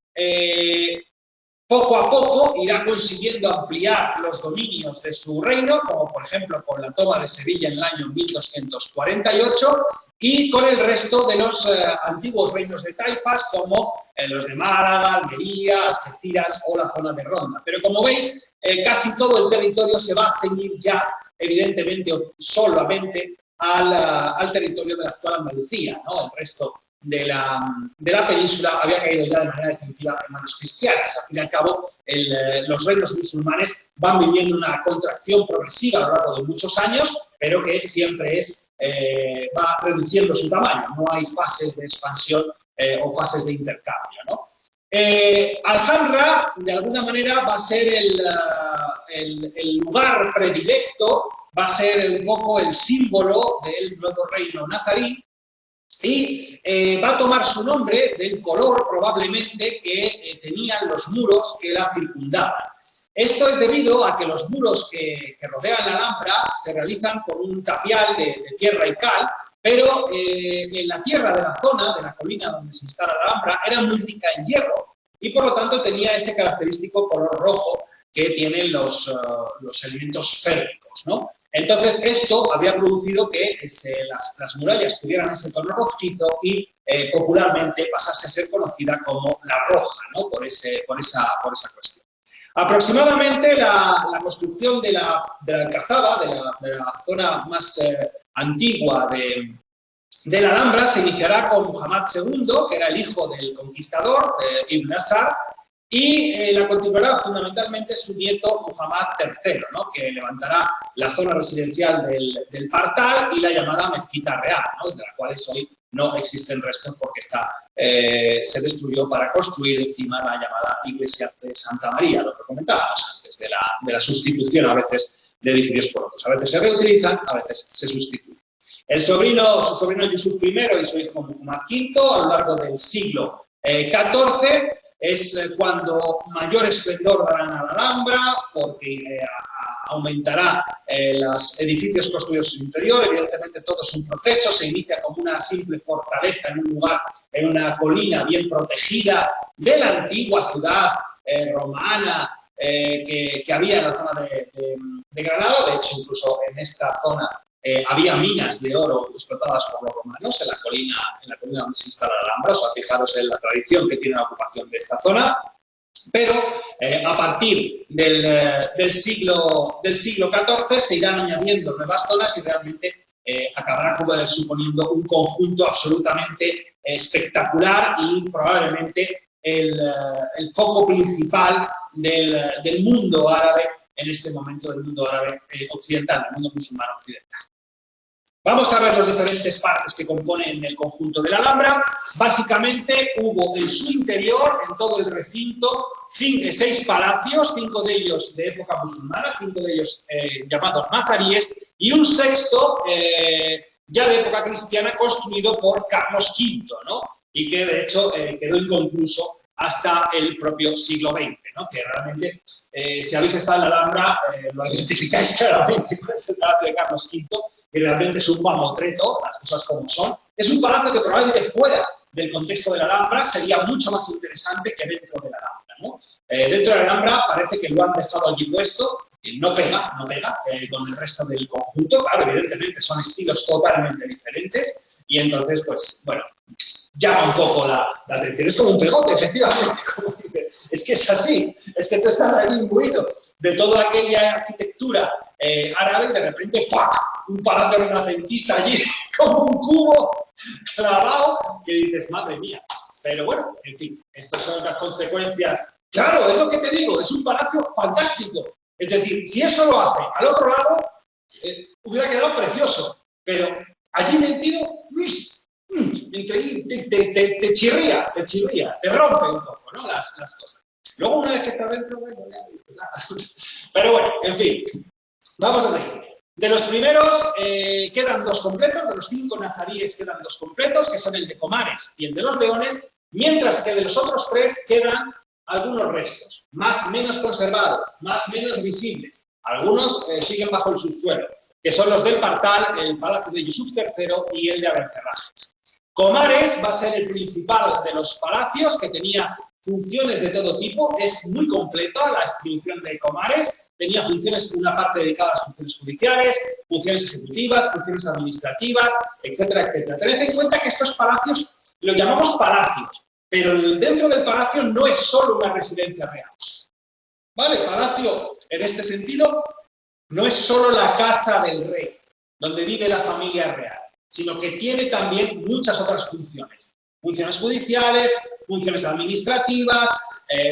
poco a poco irá consiguiendo ampliar los dominios de su reino, como por ejemplo con la toma de Sevilla en el año 1248 y con el resto de los antiguos reinos de taifas como los de Málaga, Almería, Algeciras o la zona de Ronda. Pero como veis, casi todo el territorio se va a ceñir ya, evidentemente o solamente, al territorio de la actual Andalucía, ¿no? El resto de la península había caído ya de manera definitiva en manos cristianas. Al fin y al cabo, los reinos musulmanes van viviendo una contracción progresiva a lo largo de muchos años, pero que siempre va reduciendo su tamaño. No hay fases de expansión o fases de intercambio, ¿no? Alhambra, de alguna manera, va a ser el lugar predilecto, va a ser un poco el símbolo del nuevo reino nazarí y va a tomar su nombre del color, probablemente, que tenían los muros que la circundaban. Esto es debido a que los muros que rodean la Alhambra se realizan con un tapial de tierra y cal, pero en la tierra de la zona, de la colina donde se instala la Alhambra, era muy rica en hierro y por lo tanto tenía ese característico color rojo que tienen los elementos férricos, ¿no? Entonces esto había producido que las murallas tuvieran ese tono rojizo y popularmente pasase a ser conocida como la Roja, ¿no? por esa cuestión. Aproximadamente la construcción de la Alcazaba, de la zona más antigua de la Alhambra, se iniciará con Muhammad II, que era el hijo del conquistador, Ibn Nasr, y la continuará fundamentalmente su nieto Muhammad III, ¿no? Que levantará la zona residencial del Partal y la llamada Mezquita Real, ¿no? De las cuales hoy no existen restos porque se destruyó para construir encima la llamada iglesia de Santa María, lo que comentábamos antes, de la sustitución a veces de edificios por otros. A veces se reutilizan, a veces se sustituyen. Su sobrino Yusuf I y su hijo Muhammad V, a lo largo del siglo XIV, es cuando mayor esplendor darán a la Alhambra, porque aumentará los edificios construidos en su interior. Evidentemente todo es un proceso, se inicia como una simple fortaleza en un lugar, en una colina bien protegida de la antigua ciudad romana que había en la zona de Granada. De hecho, incluso en esta zona había minas de oro explotadas por los romanos en la colina donde se instala la Alhambra. O sea, fijaros en la tradición que tiene la ocupación de esta zona. Pero a partir del siglo XIV se irán añadiendo nuevas zonas y realmente acabará suponiendo un conjunto absolutamente espectacular y probablemente el foco principal del mundo árabe en este momento, del mundo árabe occidental, del mundo musulmán occidental. Vamos a ver las diferentes partes que componen el conjunto de la Alhambra. Básicamente hubo en su interior, en todo el recinto, 6 palacios, 5 de ellos de época musulmana, 5 de ellos llamados nazaríes, y un sexto ya de época cristiana construido por Carlos V, ¿no? Y que de hecho quedó inconcluso hasta el propio siglo XX, ¿no? Que realmente, si habéis estado en la Alhambra, lo identificáis claramente con ese palacio de Carlos V, que realmente es un mamotreto, las cosas como son. Es un palacio que probablemente fuera del contexto de la Alhambra sería mucho más interesante que dentro de la Alhambra, ¿no? Dentro de la Alhambra parece que lo han dejado allí puesto, no pega con el resto del conjunto. Claro, evidentemente son estilos totalmente diferentes y entonces, pues, bueno, llama un poco la atención. Es como un pegote, efectivamente, como dices. Es que es así, es que tú estás ahí imbuido de toda aquella arquitectura árabe y de repente ¡pah!, un palacio renacentista allí como un cubo clavado que dices, madre mía. Pero bueno, en fin, estas son las consecuencias. Claro, es lo que te digo, es un palacio fantástico. Es decir, si eso lo hace al otro lado, hubiera quedado precioso, pero allí metido, te chirría, te rompe un poco, ¿no? Las cosas. Luego, una vez que está dentro, bueno, ya, pero bueno, en fin, vamos a seguir. De los primeros quedan 2 completos, de los 5 nazaríes quedan 2 completos, que son el de Comares y el de los Leones, mientras que de los otros 3 quedan algunos restos, más menos conservados, más menos visibles. Algunos siguen bajo el subsuelo, que son los del Partal, el Palacio de Yusuf III y el de Abencerrajes. Comares va a ser el principal de los palacios, que tenía funciones de todo tipo, es muy completa la distribución de Comares, tenía funciones, una parte dedicada a las funciones judiciales, funciones ejecutivas, funciones administrativas, etcétera, etcétera. Tened en cuenta que estos palacios los llamamos palacios, pero dentro del palacio no es solo una residencia real. ¿Vale? Palacio, en este sentido, no es solo la casa del rey, donde vive la familia real, sino que tiene también muchas otras funciones. Funciones judiciales, funciones administrativas,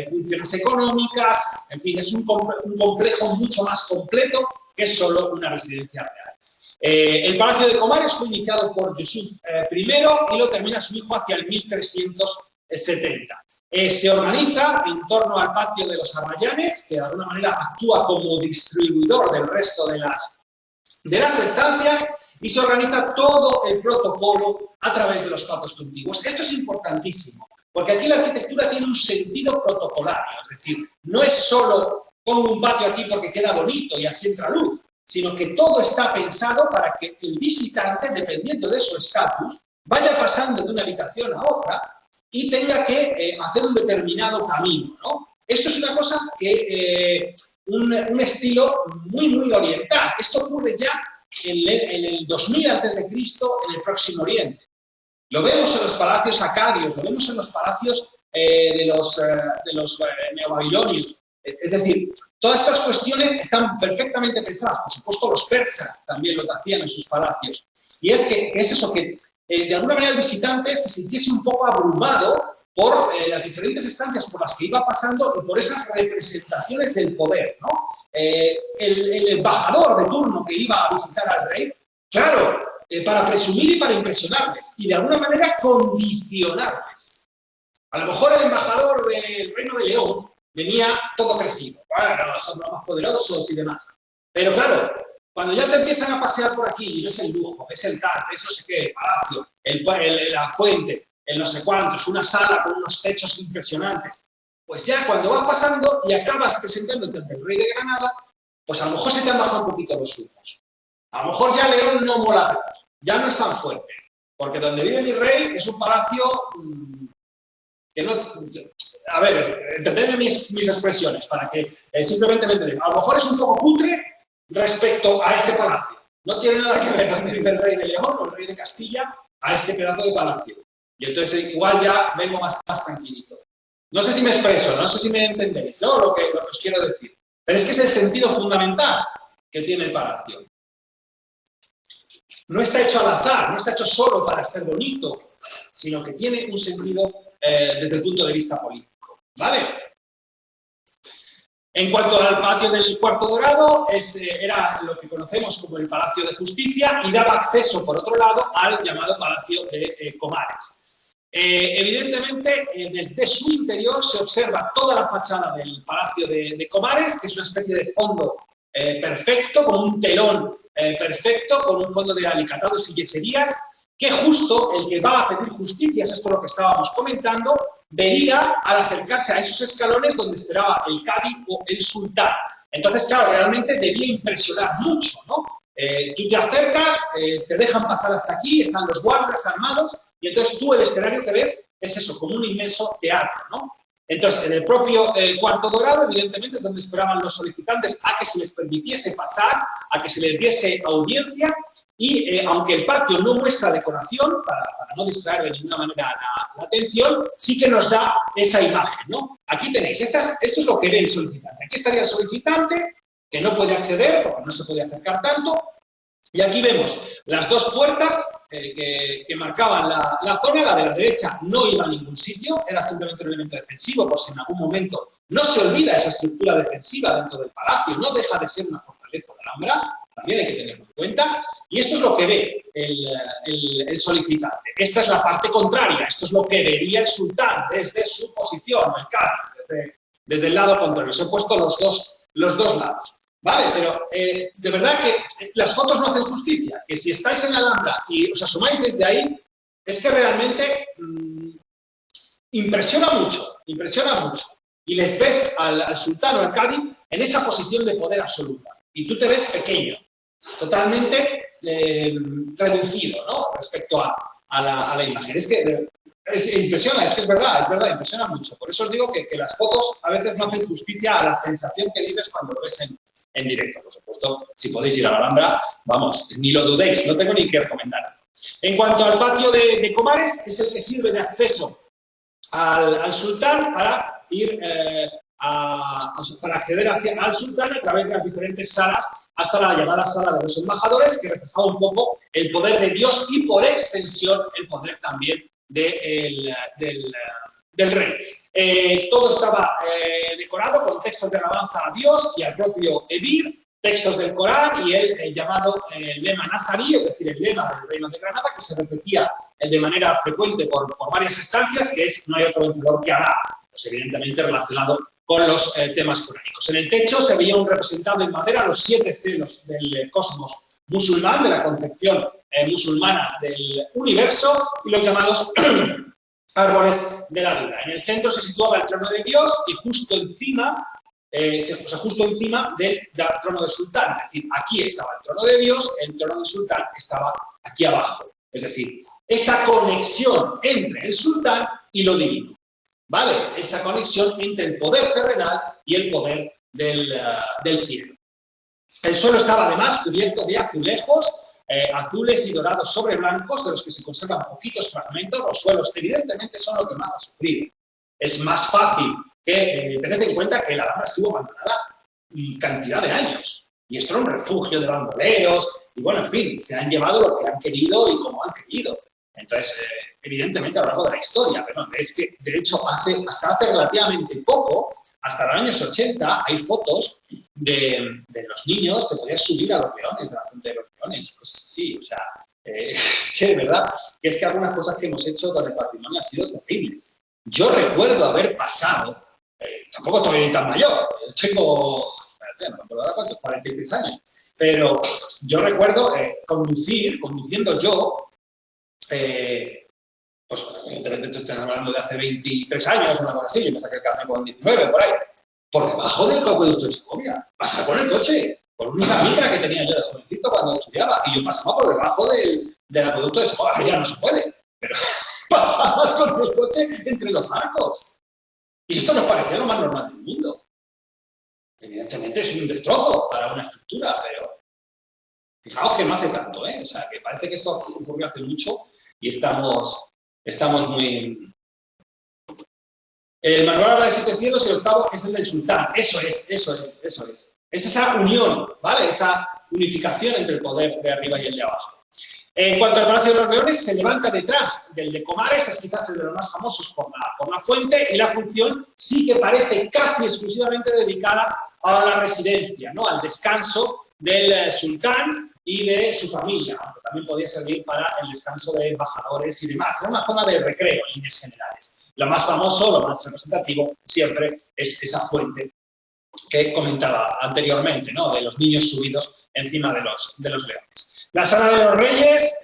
funciones económicas, en fin, es un complejo mucho más completo que solo una residencia real. El Palacio de Comares fue iniciado por Yusuf I y lo termina su hijo hacia el 1370. Se organiza en torno al patio de los Arrayanes, que de alguna manera actúa como distribuidor del resto de las estancias, y se organiza todo el protocolo a través de los patios contiguos. Esto es importantísimo, porque aquí la arquitectura tiene un sentido protocolario, es decir, no es solo pongo un patio aquí porque queda bonito y así entra luz, sino que todo está pensado para que el visitante, dependiendo de su estatus, vaya pasando de una habitación a otra y tenga que hacer un determinado camino, ¿no? Esto es una cosa que, un estilo muy oriental. Esto ocurre ya en el 2000 a.C. en el Próximo Oriente. Lo vemos en los palacios acadios, lo vemos en los palacios de los neobabilonios. Es decir, todas estas cuestiones están perfectamente pensadas. Por supuesto, los persas también lo hacían en sus palacios. Y es que es eso, que de alguna manera el visitante se sintiese un poco abrumado por las diferentes estancias por las que iba pasando y por esas representaciones del poder, ¿no? El embajador de turno que iba a visitar al rey, claro, para presumir y para impresionarles, y de alguna manera condicionarles. A lo mejor el embajador del Reino de León venía todo crecido, bueno, son los más poderosos y demás. Pero claro, cuando ya te empiezan a pasear por aquí y ves el lujo, ves el tal, ves no sé qué, el palacio, la fuente, el no sé cuántos, una sala con unos techos impresionantes, pues ya cuando vas pasando y acabas presentándote ante el rey de Granada, pues a lo mejor se te han bajado un poquito los humos. A lo mejor ya León no mola tanto, ya no es tan fuerte, porque donde vive mi rey es un palacio que no... A ver, entendedme mis expresiones para que simplemente me entendáis. A lo mejor es un poco cutre respecto a este palacio. No tiene nada que ver donde vive el rey de León o el rey de Castilla a este pedazo de palacio. Y entonces igual ya vengo más tranquilito. No sé si me expreso, no sé si me entendéis, ¿no? Lo que os quiero decir. Pero es que es el sentido fundamental que tiene el palacio. No está hecho al azar, no está hecho solo para estar bonito, sino que tiene un sentido desde el punto de vista político, ¿vale? En cuanto al patio del Cuarto Dorado, era lo que conocemos como el Palacio de Justicia y daba acceso, por otro lado, al llamado Palacio de Comares. Evidentemente, desde su interior se observa toda la fachada del Palacio de Comares, que es una especie de fondo perfecto, con un telón perfecto, con un fondo de alicatados y yeserías, que justo el que va a pedir justicia, es esto lo que estábamos comentando, vería al acercarse a esos escalones donde esperaba el cadi o el sultán. Entonces, claro, realmente debía impresionar mucho, ¿no? Tú te acercas, te dejan pasar hasta aquí, están los guardias armados, y entonces tú el escenario que ves es eso, como un inmenso teatro, ¿no? Entonces, en el propio Cuarto Dorado, evidentemente, es donde esperaban los solicitantes a que se les permitiese pasar, a que se les diese audiencia, y aunque el patio no muestra decoración, para no distraer de ninguna manera la atención, sí que nos da esa imagen, ¿no? Aquí tenéis, esto es lo que ve el solicitante. Aquí estaría el solicitante, que no puede acceder, porque no se puede acercar tanto, y aquí vemos las dos puertas que marcaban la zona. La de la derecha no iba a ningún sitio, era simplemente un elemento defensivo, por si en algún momento no se olvida esa estructura defensiva dentro del palacio, no deja de ser una fortaleza de Alhambra, también hay que tenerlo en cuenta. Y esto es lo que ve el solicitante. Esta es la parte contraria, esto es lo que vería el sultán desde su posición, el cadi, desde el lado contrario. Os he puesto los dos lados. Vale, pero de verdad que las fotos no hacen justicia, que si estáis en la Alhambra y os asomáis desde ahí, es que realmente impresiona mucho. Y les ves al sultán o al cadi en esa posición de poder absoluta. Y tú te ves pequeño, totalmente reducido, ¿no? Respecto a la imagen. Es que impresiona, es que es verdad, impresiona mucho. Por eso os digo que las fotos a veces no hacen justicia a la sensación que vives cuando lo ves en directo. Por supuesto, si podéis ir a la Alhambra, vamos, ni lo dudéis, no tengo ni que recomendar. En cuanto al patio de Comares, es el que sirve de acceso al sultán para ir para acceder al sultán a través de las diferentes salas hasta la llamada sala de los embajadores, que reflejaba un poco el poder de Dios y por extensión el poder también del rey. Todo estaba decorado con textos de alabanza a Dios y al propio Emir, textos del Corán y el llamado lema nazarí, es decir, el lema del Reino de Granada, que se repetía de manera frecuente por varias estancias, que es: no hay otro vencedor que Alá, pues evidentemente relacionado con los temas coránicos. En el techo se veía un representado en madera los 7 celos del cosmos musulmán, de la concepción musulmana del universo, y los llamados árboles de la vida. En el centro se situaba el trono de Dios y justo encima del trono del sultán. Es decir, aquí estaba el trono de Dios, el trono del sultán estaba aquí abajo. Es decir, esa conexión entre el sultán y lo divino. ¿Vale? Esa conexión entre el poder terrenal y el poder del cielo. El suelo estaba además cubierto de azulejos, azules y dorados sobre blancos, de los que se conservan poquitos fragmentos. Los suelos evidentemente son lo que más ha sufrido. Es más fácil que tened en cuenta que la Alhambra estuvo abandonada cantidad de años. Y esto era un refugio de bandoleros, y bueno, en fin, se han llevado lo que han querido y como han querido. Entonces, evidentemente a lo largo de la historia, pero es que, de hecho, hasta hace relativamente poco, hasta los años 80, hay fotos de los niños que podías subir a los leones, de la Fuente de los Leones, pues sí, o sea, es que de verdad, es que algunas cosas que hemos hecho con el patrimonio han sido terribles. Yo recuerdo haber pasado, tampoco estoy tan mayor, tengo, no me acuerdo cuántos, 43 años, pero yo recuerdo conduciendo yo, pues evidentemente estamos hablando de hace 23 años, una cosa así, yo me saqué el carnet con 19, por ahí, por debajo del acueducto de Segovia, pasar con el coche, con una amiga que tenía yo de jovencito cuando estudiaba, y yo pasaba por debajo del acueducto de Segovia, ya no se puede, pero pasabas con el coche entre los arcos. Y esto nos parecía lo más normal del mundo. Evidentemente es un destrozo para una estructura, pero fijaos que no hace tanto, ¿eh? O sea, que parece que esto ocurrió hace mucho y estamos muy... El manual habla de 7 cielos y el octavo es el del sultán. Eso es. Es esa unión, ¿vale? Esa unificación entre el poder de arriba y el de abajo. En cuanto al Palacio de los Leones, se levanta detrás del de Comares, es quizás el de los más famosos por la fuente, y la función sí que parece casi exclusivamente dedicada a la residencia, ¿no? Al descanso del sultán y de su familia, aunque también podía servir para el descanso de embajadores y demás. Era una zona de recreo en líneas generales. Lo más famoso, lo más representativo, siempre es esa fuente que comentaba anteriormente, ¿no? De los niños subidos encima de los leones. La sala de los reyes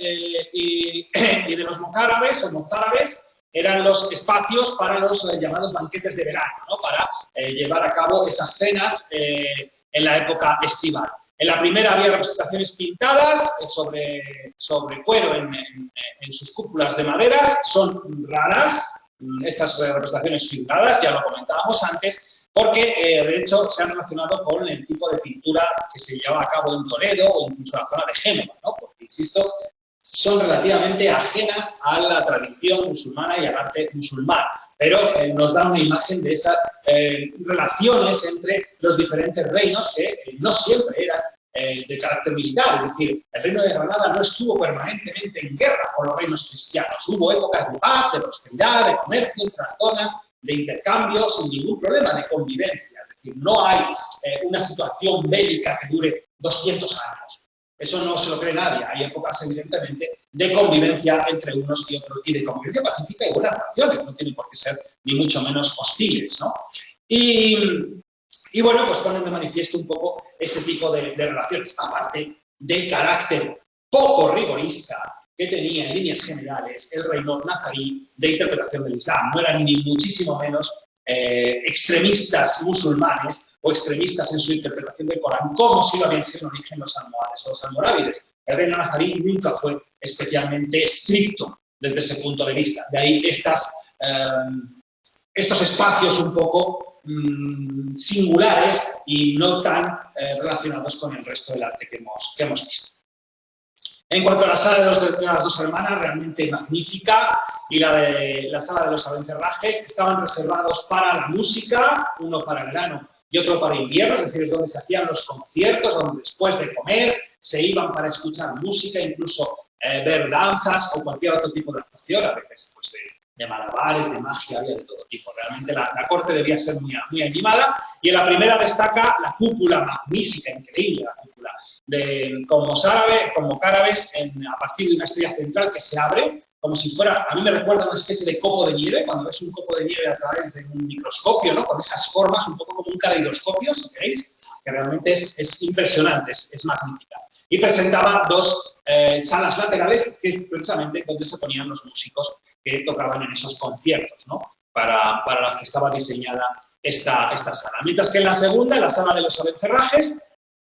y de los mozárabes o mozárabes eran los espacios para los llamados banquetes de verano, ¿no? Para llevar a cabo esas cenas en la época estival. En la primera había representaciones pintadas sobre cuero en sus cúpulas de maderas. Son raras estas representaciones figuradas, ya lo comentábamos antes, porque de hecho se han relacionado con el tipo de pintura que se llevaba a cabo en Toledo o incluso en la zona de Génova, ¿no? Porque, insisto, son relativamente ajenas a la tradición musulmana y al arte musulmán, pero nos dan una imagen de esas relaciones entre los diferentes reinos que no siempre eran de carácter militar. Es decir, el reino de Granada no estuvo permanentemente en guerra con los reinos cristianos. Hubo épocas de paz, de prosperidad, de comercio entre las zonas, de intercambio sin ningún problema, de convivencia. Es decir, no hay una situación bélica que dure 200 años. Eso no se lo cree nadie. Hay épocas, evidentemente, de convivencia entre unos y otros y de convivencia pacífica y buenas relaciones. No tienen por qué ser ni mucho menos hostiles, ¿no? Y bueno, pues ponen de manifiesto un poco este tipo de relaciones, aparte del carácter poco rigorista que tenía en líneas generales el reino nazarí de interpretación del Islam. No eran ni muchísimo menos extremistas musulmanes o extremistas en su interpretación del Corán, como si lo habían sido en origen los almohades o los almorávides. El reino nazarí nunca fue especialmente estricto desde ese punto de vista. De ahí estos espacios un poco singulares y no tan relacionados con el resto del arte que hemos visto. En cuanto a la sala de las dos hermanas, realmente magnífica, y la sala de los abencerrajes estaban reservados para la música, uno para verano y otro para invierno, es decir, es donde se hacían los conciertos, donde después de comer se iban para escuchar música, incluso ver danzas o cualquier otro tipo de actuación, a veces pues, de malabares, de magia, había de todo tipo. Realmente la corte debía ser muy, muy animada, y en la primera destaca la cúpula magnífica, increíble, la cúpula, como cárabes a partir de una estrella central que se abre, como si fuera, a mí me recuerda a una especie de copo de nieve, cuando ves un copo de nieve a través de un microscopio, ¿no? Con esas formas, un poco como un caleidoscopio, si queréis, que realmente es impresionante, es magnífica. Y presentaba dos salas laterales, que es precisamente donde se ponían los músicos que tocaban en esos conciertos, ¿no? Para las que estaba diseñada esta sala. Mientras que en la segunda, en la sala de los abencerrajes,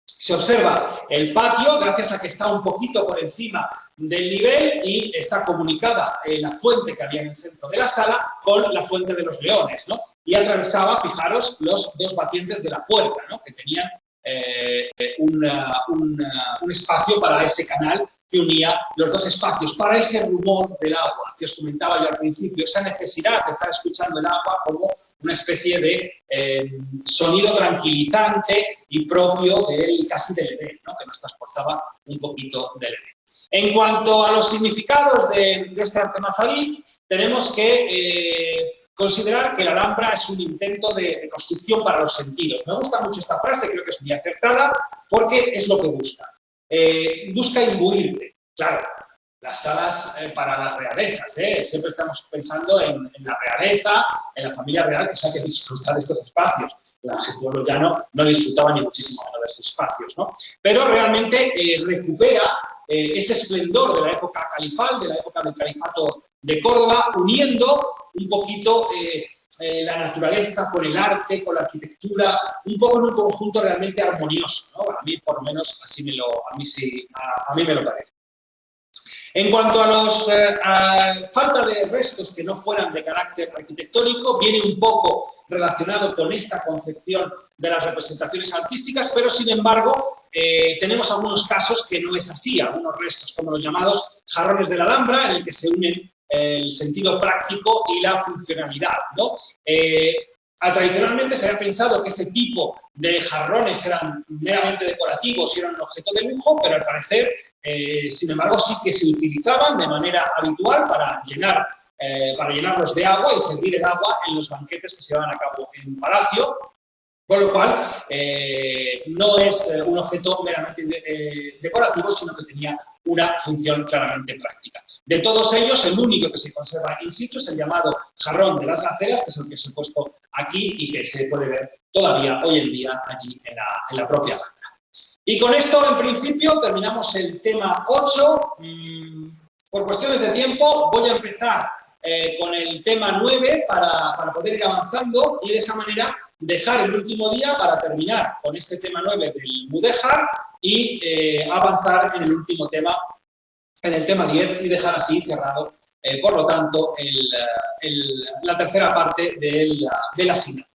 se observa el patio, gracias a que está un poquito por encima del nivel y está comunicada la fuente que había en el centro de la sala con la fuente de los leones, ¿no? Y atravesaba, fijaros, los dos batientes de la puerta, ¿no? Que tenían un espacio para ese canal que unía los dos espacios, para ese rumor del agua que os comentaba yo al principio, esa necesidad de estar escuchando el agua como una especie de sonido tranquilizante y propio casi del Edén, ¿no? Que nos transportaba un poquito del Edén. En cuanto a los significados de este arte nazarí, tenemos que considerar que la Alhambra es un intento de construcción para los sentidos. Me gusta mucho esta frase, creo que es muy acertada, porque es lo que busca. Busca imbuirte, claro, las salas para las realezas, siempre estamos pensando en la realeza, en la familia real, que sabe disfrutar de estos espacios. El pueblo llano no disfrutaba ni muchísimo menos de esos espacios, ¿no? Pero realmente recupera ese esplendor de la época califal, de la época del califato de Córdoba, uniendo un poquito la naturaleza con el arte, con la arquitectura, un poco en un conjunto realmente armonioso, ¿no? A mí, por lo menos, a mí me lo parece. En cuanto a falta de restos que no fueran de carácter arquitectónico, viene un poco relacionado con esta concepción de las representaciones artísticas, pero sin embargo tenemos algunos casos que no es así, algunos restos como los llamados jarrones de la Alhambra, en el que se unen el sentido práctico y la funcionalidad, ¿no? Tradicionalmente se había pensado que este tipo de jarrones eran meramente decorativos y eran un objeto de lujo, pero al parecer, sin embargo, sí que se utilizaban de manera habitual para llenarlos de agua y servir el agua en los banquetes que se llevaban a cabo en palacio, con lo cual no es un objeto meramente decorativo, sino que tenía una función claramente práctica. De todos ellos, el único que se conserva in situ es el llamado jarrón de las gaceras, que es el que os he puesto aquí y que se puede ver todavía hoy en día allí en la propia Alhambra. Y con esto, en principio, terminamos el tema 8. Por cuestiones de tiempo, voy a empezar con el tema 9 para poder ir avanzando y de esa manera dejar el último día para terminar con este tema 9 del Mudéjar y avanzar en el último tema, en el tema 10, y dejar así cerrado, por lo tanto, la tercera parte de la asignatura.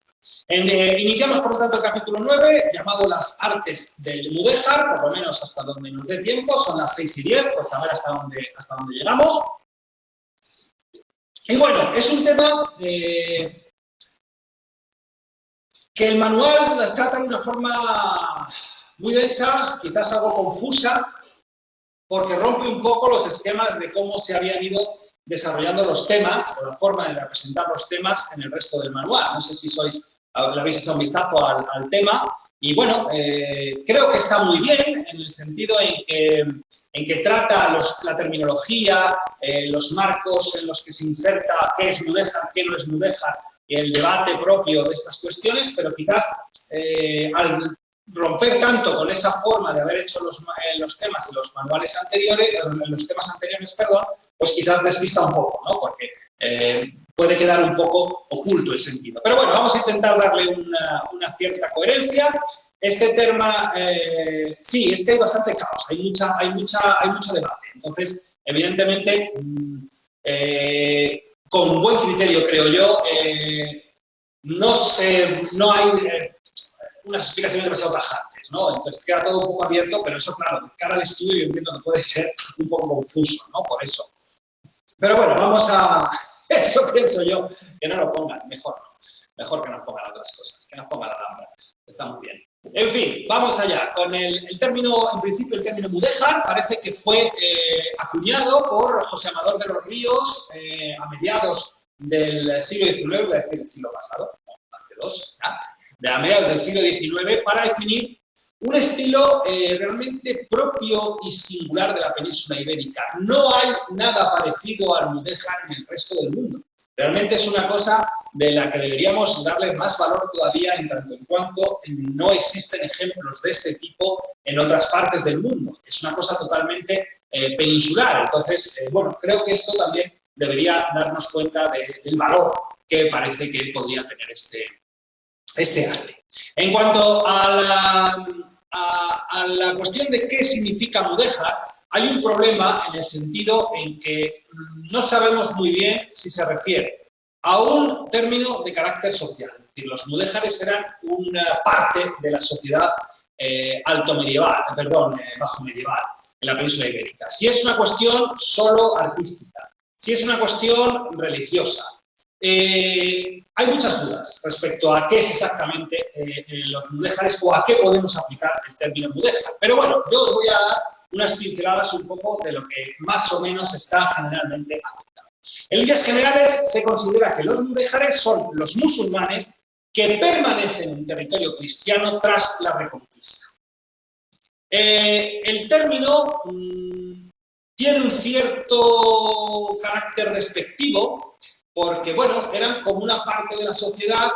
Iniciamos, por lo tanto, el capítulo 9, llamado Las Artes del Mudéjar, por lo menos hasta donde nos dé tiempo, son las 6:10, pues a ver hasta dónde llegamos. Y bueno, es un tema que el manual trata de una forma muy densa, quizás algo confusa, porque rompe un poco los esquemas de cómo se habían ido desarrollando los temas o la forma de representar los temas en el resto del manual. No sé si le habéis echado un vistazo al tema, Y bueno, creo que está muy bien en el sentido en que trata la terminología, los marcos en los que se inserta qué es mudéjar, qué no es mudéjar, y el debate propio de estas cuestiones, pero quizás al romper tanto con esa forma de haber hecho los temas y los manuales anteriores, los temas anteriores, perdón, pues quizás despista un poco, ¿no? Porque puede quedar un poco oculto el sentido. Pero bueno, vamos a intentar darle una cierta coherencia. Este tema, sí, es que hay bastante caos, hay mucho debate. Entonces, evidentemente, con buen criterio, creo yo, no hay unas explicaciones demasiado tajantes, ¿no? Entonces queda todo un poco abierto, pero eso, claro, de cara al estudio yo entiendo que puede ser un poco confuso, ¿no? Por eso. Pero bueno, vamos a... Eso pienso yo, que no lo pongan, mejor no. Mejor que nos pongan otras cosas, que nos pongan la lámpara. Está muy bien. En fin, vamos allá. Con el término, en principio, el término mudéjar parece que fue acuñado por José Amador de los Ríos a mediados del siglo XIX, voy a decir el siglo pasado, no, hace dos, de a mediados del siglo XIX, para definir un estilo realmente propio y singular de la península ibérica. No hay nada parecido al mudéjar en el resto del mundo. Realmente es una cosa de la que deberíamos darle más valor todavía en tanto en cuanto no existen ejemplos de este tipo en otras partes del mundo. Es una cosa totalmente peninsular. Entonces, bueno, creo que esto también debería darnos cuenta del valor que parece que podría tener este arte. En cuanto a la cuestión de qué significa mudéjar, hay un problema en el sentido en que no sabemos muy bien si se refiere a un término de carácter social. Es decir, los mudéjares eran una parte de la sociedad bajo medieval, en la península ibérica. Si es una cuestión solo artística, si es una cuestión religiosa, hay muchas dudas respecto a qué es exactamente los mudéjares o a qué podemos aplicar el término mudéjar. Pero bueno, yo os voy a dar unas pinceladas un poco de lo que más o menos está generalmente aceptado. En líneas generales se considera que los mudéjares son los musulmanes que permanecen en territorio cristiano tras la reconquista. El término tiene un cierto carácter despectivo, porque, bueno, eran como una parte de la sociedad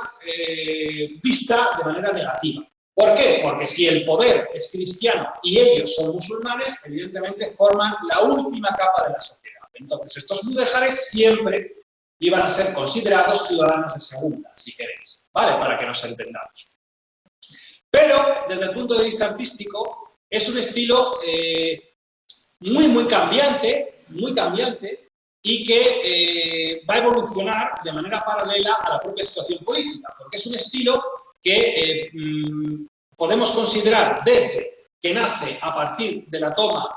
vista de manera negativa. ¿Por qué? Porque si el poder es cristiano y ellos son musulmanes, evidentemente forman la última capa de la sociedad. Entonces, estos mudéjares siempre iban a ser considerados ciudadanos de segunda, si queréis, ¿vale? Para que nos entendamos. Pero, desde el punto de vista artístico, es un estilo muy cambiante, y que va a evolucionar de manera paralela a la propia situación política, porque es un estilo que podemos considerar desde que nace a partir de la toma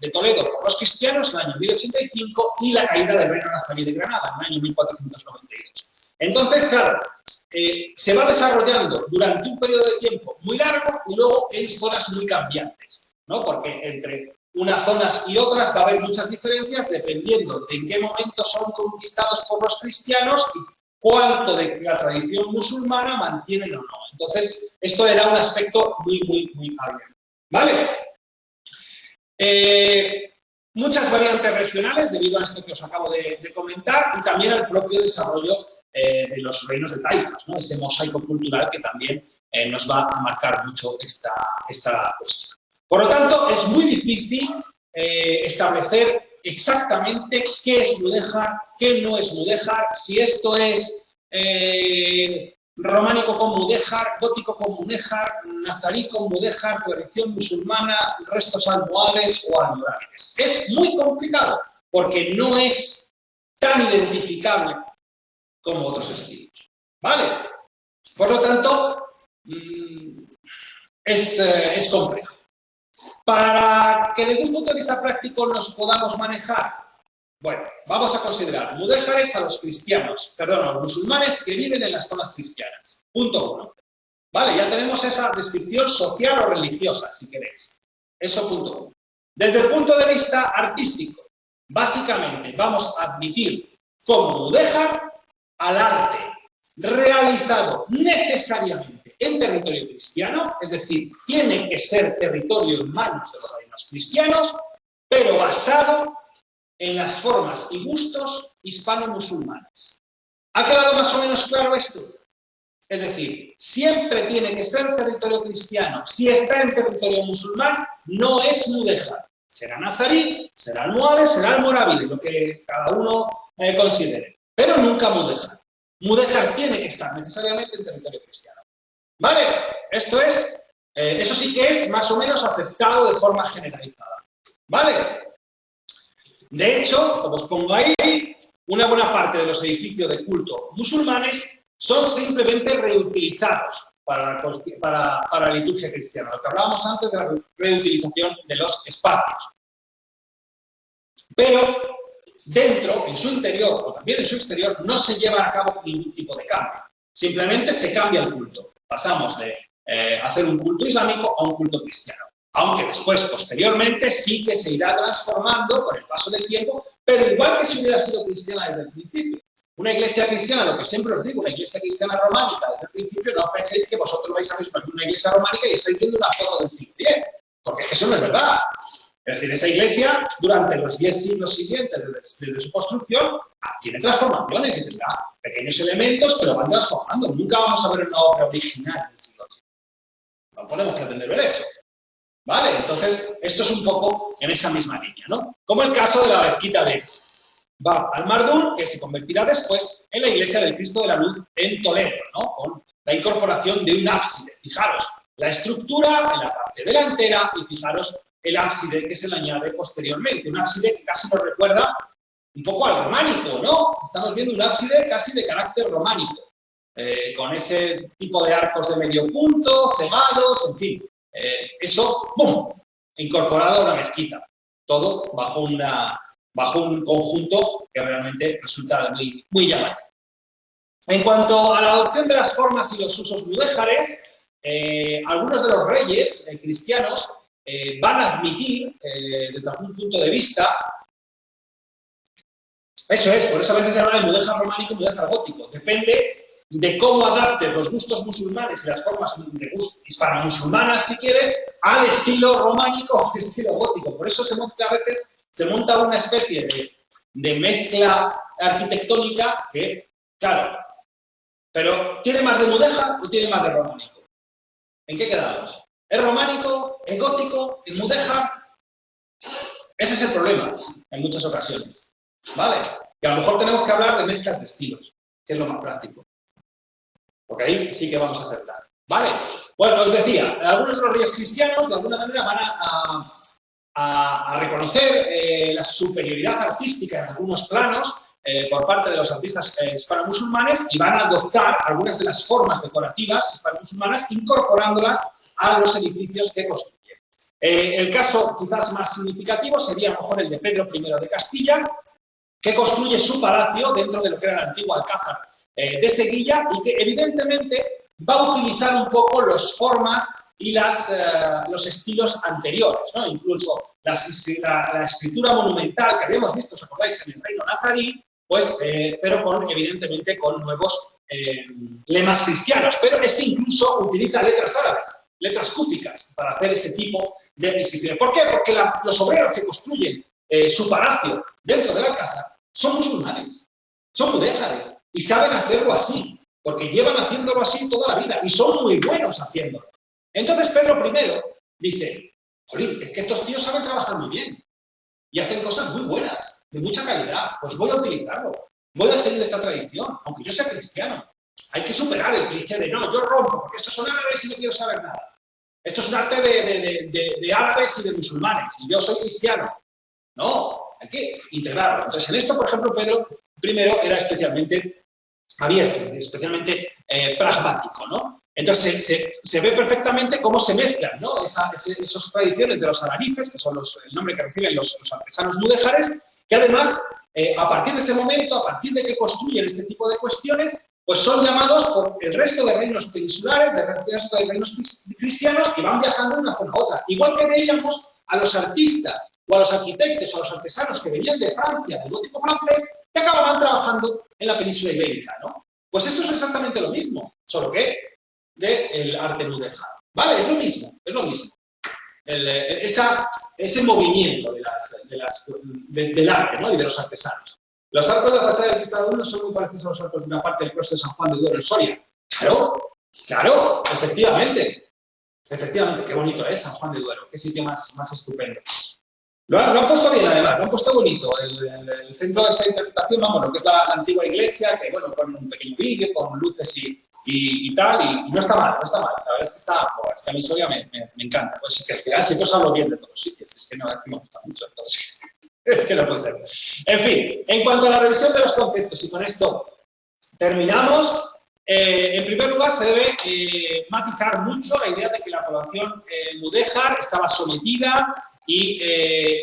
de Toledo por los cristianos en el año 1085 y la caída del reino nazarí de Granada en el año 1492. Entonces, claro, se va desarrollando durante un periodo de tiempo muy largo y luego en zonas muy cambiantes, ¿no? Porque entre unas zonas y otras va a haber muchas diferencias dependiendo de en qué momento son conquistados por los cristianos y cuánto de la tradición musulmana mantienen o no. Entonces, esto le da un aspecto muy abierto, ¿vale? Muchas variantes regionales debido a esto que os acabo de comentar y también al propio desarrollo de los reinos de taifas, ¿no? Ese mosaico cultural que también nos va a marcar mucho esta cuestión. Por lo tanto, es muy difícil establecer exactamente qué es mudéjar, qué no es mudéjar, si esto es románico con mudéjar, gótico con mudéjar, nazarí con mudéjar, tradición musulmana, restos almohades o almorávides. Es muy complicado porque no es tan identificable como otros estilos, ¿vale? Por lo tanto, es complejo. Para que desde un punto de vista práctico nos podamos manejar, bueno, vamos a considerar mudéjares a los cristianos, perdón, a los musulmanes que viven en las zonas cristianas. Punto 1. Vale, ya tenemos esa descripción social o religiosa, si queréis. Eso punto 1. Desde el punto de vista artístico, básicamente vamos a admitir como mudéjar al arte realizado necesariamente en territorio cristiano, es decir, tiene que ser territorio en manos de los reinos cristianos, pero basado en las formas y gustos hispano-musulmanes. ¿Ha quedado más o menos claro esto? Es decir, siempre tiene que ser territorio cristiano. Si está en territorio musulmán, no es mudéjar. Será nazarí, será almohade, será almorávide, lo que cada uno considere. Pero nunca mudéjar. Mudéjar tiene que estar necesariamente en territorio cristiano. ¿Vale? Esto es, eso sí que es más o menos aceptado de forma generalizada. ¿Vale? De hecho, como os pongo ahí, una buena parte de los edificios de culto musulmanes son simplemente reutilizados para la liturgia cristiana, lo que hablábamos antes de la reutilización de los espacios. Pero dentro, en su interior o también en su exterior, no se lleva a cabo ningún tipo de cambio. Simplemente se cambia el culto. Pasamos de hacer un culto islámico a un culto cristiano. Aunque después, posteriormente, sí que se irá transformando con el paso del tiempo, pero igual que si hubiera sido cristiana desde el principio. Una iglesia cristiana, lo que siempre os digo, una iglesia cristiana románica desde el principio, no penséis que vosotros vais a ver una iglesia románica y estáis viendo una foto del siglo X, porque eso no es verdad. Es decir, esa iglesia, durante los 10 siglos siguientes desde su construcción, tiene transformaciones y tendrá pequeños elementos que lo van transformando. Nunca vamos a ver una obra original del siglo X. No podemos pretender ver eso. ¿Vale? Entonces, esto es un poco en esa misma línea, ¿no? Como el caso de la mezquita de Bab al-Mardún, que se convertirá después en la Iglesia del Cristo de la Luz en Toledo, ¿no? Con la incorporación de un ábside. Fijaros, la estructura en la parte delantera y fijaros el ábside que se le añade posteriormente. Un ábside que casi nos recuerda un poco al románico, ¿no? Estamos viendo un ábside casi de carácter románico, con ese tipo de arcos de medio punto, cegados, en fin. Eso, ¡pum!, incorporado a una mezquita. Todo bajo un conjunto que realmente resulta muy llamativo. En cuanto a la adopción de las formas y los usos mudéjares, algunos de los reyes cristianos van a admitir, desde algún punto de vista, eso es, por eso a veces se habla de mudéjar románico y mudéjar gótico. Depende de cómo adaptes los gustos musulmanes y las formas de gusto hispano-musulmanas, si quieres, al estilo románico o al estilo gótico. Por eso a veces se monta una especie de mezcla arquitectónica que, claro, pero ¿tiene más de mudéjar o tiene más de románico? ¿En qué quedamos? ¿Es románico? ¿Es gótico? ¿Es mudéjar? Ese es el problema en muchas ocasiones, ¿vale? Y a lo mejor tenemos que hablar de mezclas de estilos, que es lo más práctico. Porque ahí sí que vamos a acertar, ¿vale? Bueno, os decía, algunos de los reyes cristianos de alguna manera van a reconocer la superioridad artística en algunos planos por parte de los artistas hispano-musulmanes y van a adoptar algunas de las formas decorativas hispano-musulmanas incorporándolas a los edificios que construyen. El caso quizás más significativo sería a lo mejor el de Pedro I de Castilla, que construye su palacio dentro de lo que era el antiguo Alcázar de Sevilla y que evidentemente va a utilizar un poco las formas y los estilos anteriores, ¿no? Incluso la escritura monumental que habíamos visto, ¿os acordáis?, en el reino nazarí, pues, pero evidentemente con nuevos lemas cristianos. Pero incluso utiliza letras árabes, letras cúficas, para hacer ese tipo de inscripciones. ¿Por qué? Porque los obreros que construyen su palacio dentro del Alcázar son musulmanes, son mudéjares. Y saben hacerlo así, porque llevan haciéndolo así toda la vida y son muy buenos haciéndolo. Entonces Pedro I dice, jolín, es que estos tíos saben trabajar muy bien y hacen cosas muy buenas, de mucha calidad, pues voy a utilizarlo, voy a seguir esta tradición, aunque yo sea cristiano. Hay que superar el cliché de, no, yo rompo, porque estos son árabes y no quiero saber nada. Esto es un arte de árabes y de musulmanes, y yo soy cristiano. No, hay que integrarlo. Entonces, en esto, por ejemplo, Pedro I era especialmente abierto, especialmente pragmático, ¿no? Entonces se ve perfectamente cómo se mezclan, ¿no? Esas tradiciones de los alarifes, que son el nombre que reciben los artesanos mudéjares, que además, a partir de ese momento, a partir de que construyen este tipo de cuestiones, pues son llamados por el resto de reinos peninsulares, del resto de reinos cristianos, y van viajando de una zona a otra. Igual que veíamos a los artistas, o a los arquitectos, o a los artesanos que venían de Francia, del gótico francés, que acababan trabajando en la península ibérica, ¿no? Pues esto es exactamente lo mismo, solo que del arte mudéjar. ¿Vale? Es lo mismo, es lo mismo. Ese movimiento del arte, ¿no? Y de los artesanos. Los arcos de la fachada del Cristo de son muy parecidos a los arcos de una parte del cruce de San Juan de Duero en Soria. Claro, claro, efectivamente. Efectivamente, qué bonito es San Juan de Duero, qué sitio más estupendo. Lo han puesto bien, además, lo han puesto bonito. El centro de esa interpretación, vamos, lo que es la antigua iglesia, que bueno, con un pequeño vídeo, con luces y tal, y no está mal, no está mal. La verdad es que está, es que a mí Soria me encanta. Pues es que al final siempre os hablo bien de todos los sitios, es que no, es que me gusta mucho, entonces, es que no puede ser. En fin, en cuanto a la revisión de los conceptos, y con esto terminamos. En primer lugar, se debe matizar mucho la idea de que la población mudéjar estaba sometida y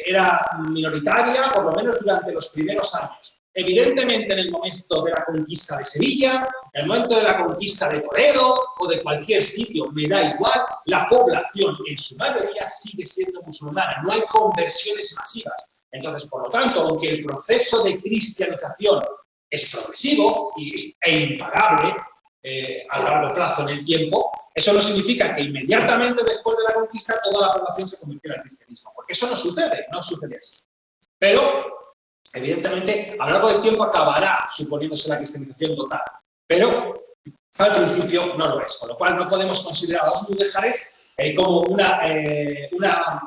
era minoritaria, por lo menos durante los primeros años. Evidentemente, en el momento de la conquista de Sevilla, en el momento de la conquista de Toledo o de cualquier sitio, me da igual, la población en su mayoría sigue siendo musulmana, no hay conversiones masivas. Entonces, por lo tanto, aunque el proceso de cristianización es progresivo e imparable, a largo plazo en el tiempo, eso no significa que inmediatamente después de la conquista toda la población se convirtiera al cristianismo, porque eso no sucede así. Pero, evidentemente, a lo largo del tiempo acabará suponiéndose la cristianización total, pero al principio no lo es, con lo cual no podemos considerar a los mudéjares como una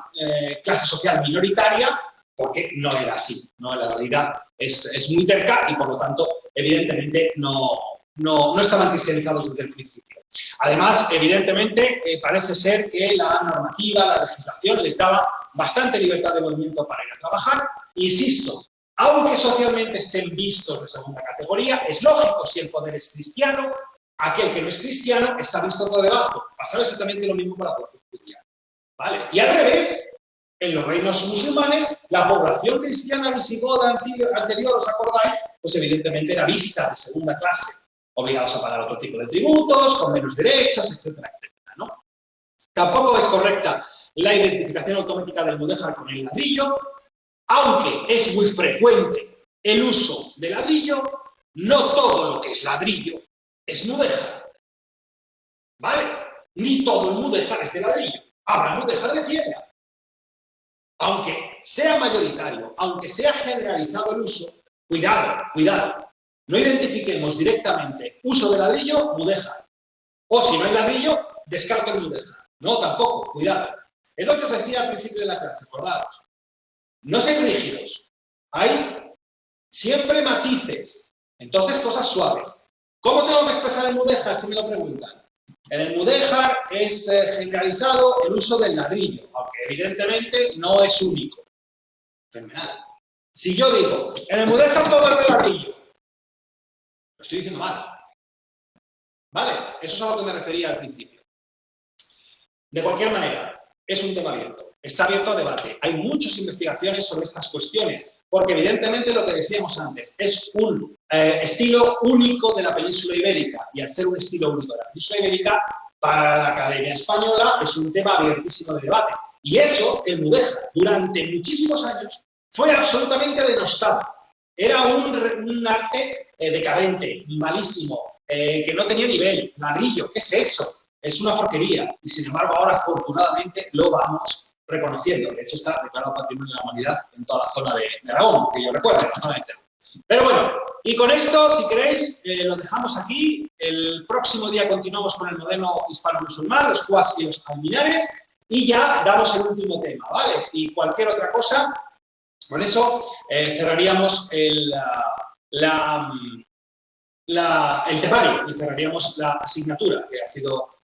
clase social minoritaria, porque no era así, ¿no? La realidad es muy cerca y, por lo tanto, evidentemente no estaban cristianizados desde el principio. Además, evidentemente, parece ser que la normativa, la legislación les daba bastante libertad de movimiento para ir a trabajar. Insisto, aunque socialmente estén vistos de segunda categoría, es lógico, si el poder es cristiano, aquel que no es cristiano está visto por debajo. Pasaba exactamente lo mismo con la población judía, ¿vale? Y al revés, en los reinos musulmanes, la población cristiana visigoda anterior, ¿os acordáis? Pues evidentemente era vista de segunda clase, obligados a pagar otro tipo de tributos, con menos derechos, etcétera, etcétera, ¿no? Tampoco es correcta la identificación automática del mudéjar con el ladrillo, aunque es muy frecuente el uso de ladrillo, no todo lo que es ladrillo es mudéjar, ¿vale? Ni todo el mudéjar es de ladrillo, habrá mudéjar de piedra. Aunque sea mayoritario, aunque sea generalizado el uso, cuidado, cuidado. No identifiquemos directamente uso de ladrillo, mudéjar. O si no hay ladrillo, descarta el mudéjar. No, tampoco, cuidado. Es lo que os decía al principio de la clase, acordaros. No sean rígidos. Hay siempre matices. Entonces, cosas suaves. ¿Cómo tengo que expresar el mudéjar, si me lo preguntan? En el mudéjar es generalizado el uso del ladrillo, aunque evidentemente no es único. Fenomenal. Si yo digo, en el mudéjar todo es de ladrillo, lo estoy diciendo mal. ¿Vale? Eso es a lo que me refería al principio. De cualquier manera, es un tema abierto. Está abierto a debate. Hay muchas investigaciones sobre estas cuestiones, porque evidentemente lo que decíamos antes, es un estilo único de la península ibérica, y al ser un estilo único de la península ibérica, para la Academia Española es un tema abiertísimo de debate. Y eso, el mudéjar, durante muchísimos años, fue absolutamente denostado. Era un arte decadente, malísimo, que no tenía nivel, ladrillo, ¿qué es eso? Es una porquería. Y sin embargo, ahora, afortunadamente, lo vamos reconociendo. De hecho, está declarado Patrimonio de la Humanidad en toda la zona de Aragón, que yo recuerdo, la zona de Terra. Pero bueno, y con esto, si queréis, lo dejamos aquí. El próximo día continuamos con el modelo hispano-musulmán, los Cuas y los Alminares, y ya damos el último tema, ¿vale? Y cualquier otra cosa, con eso cerraríamos el temario y cerraríamos la asignatura, que ha sido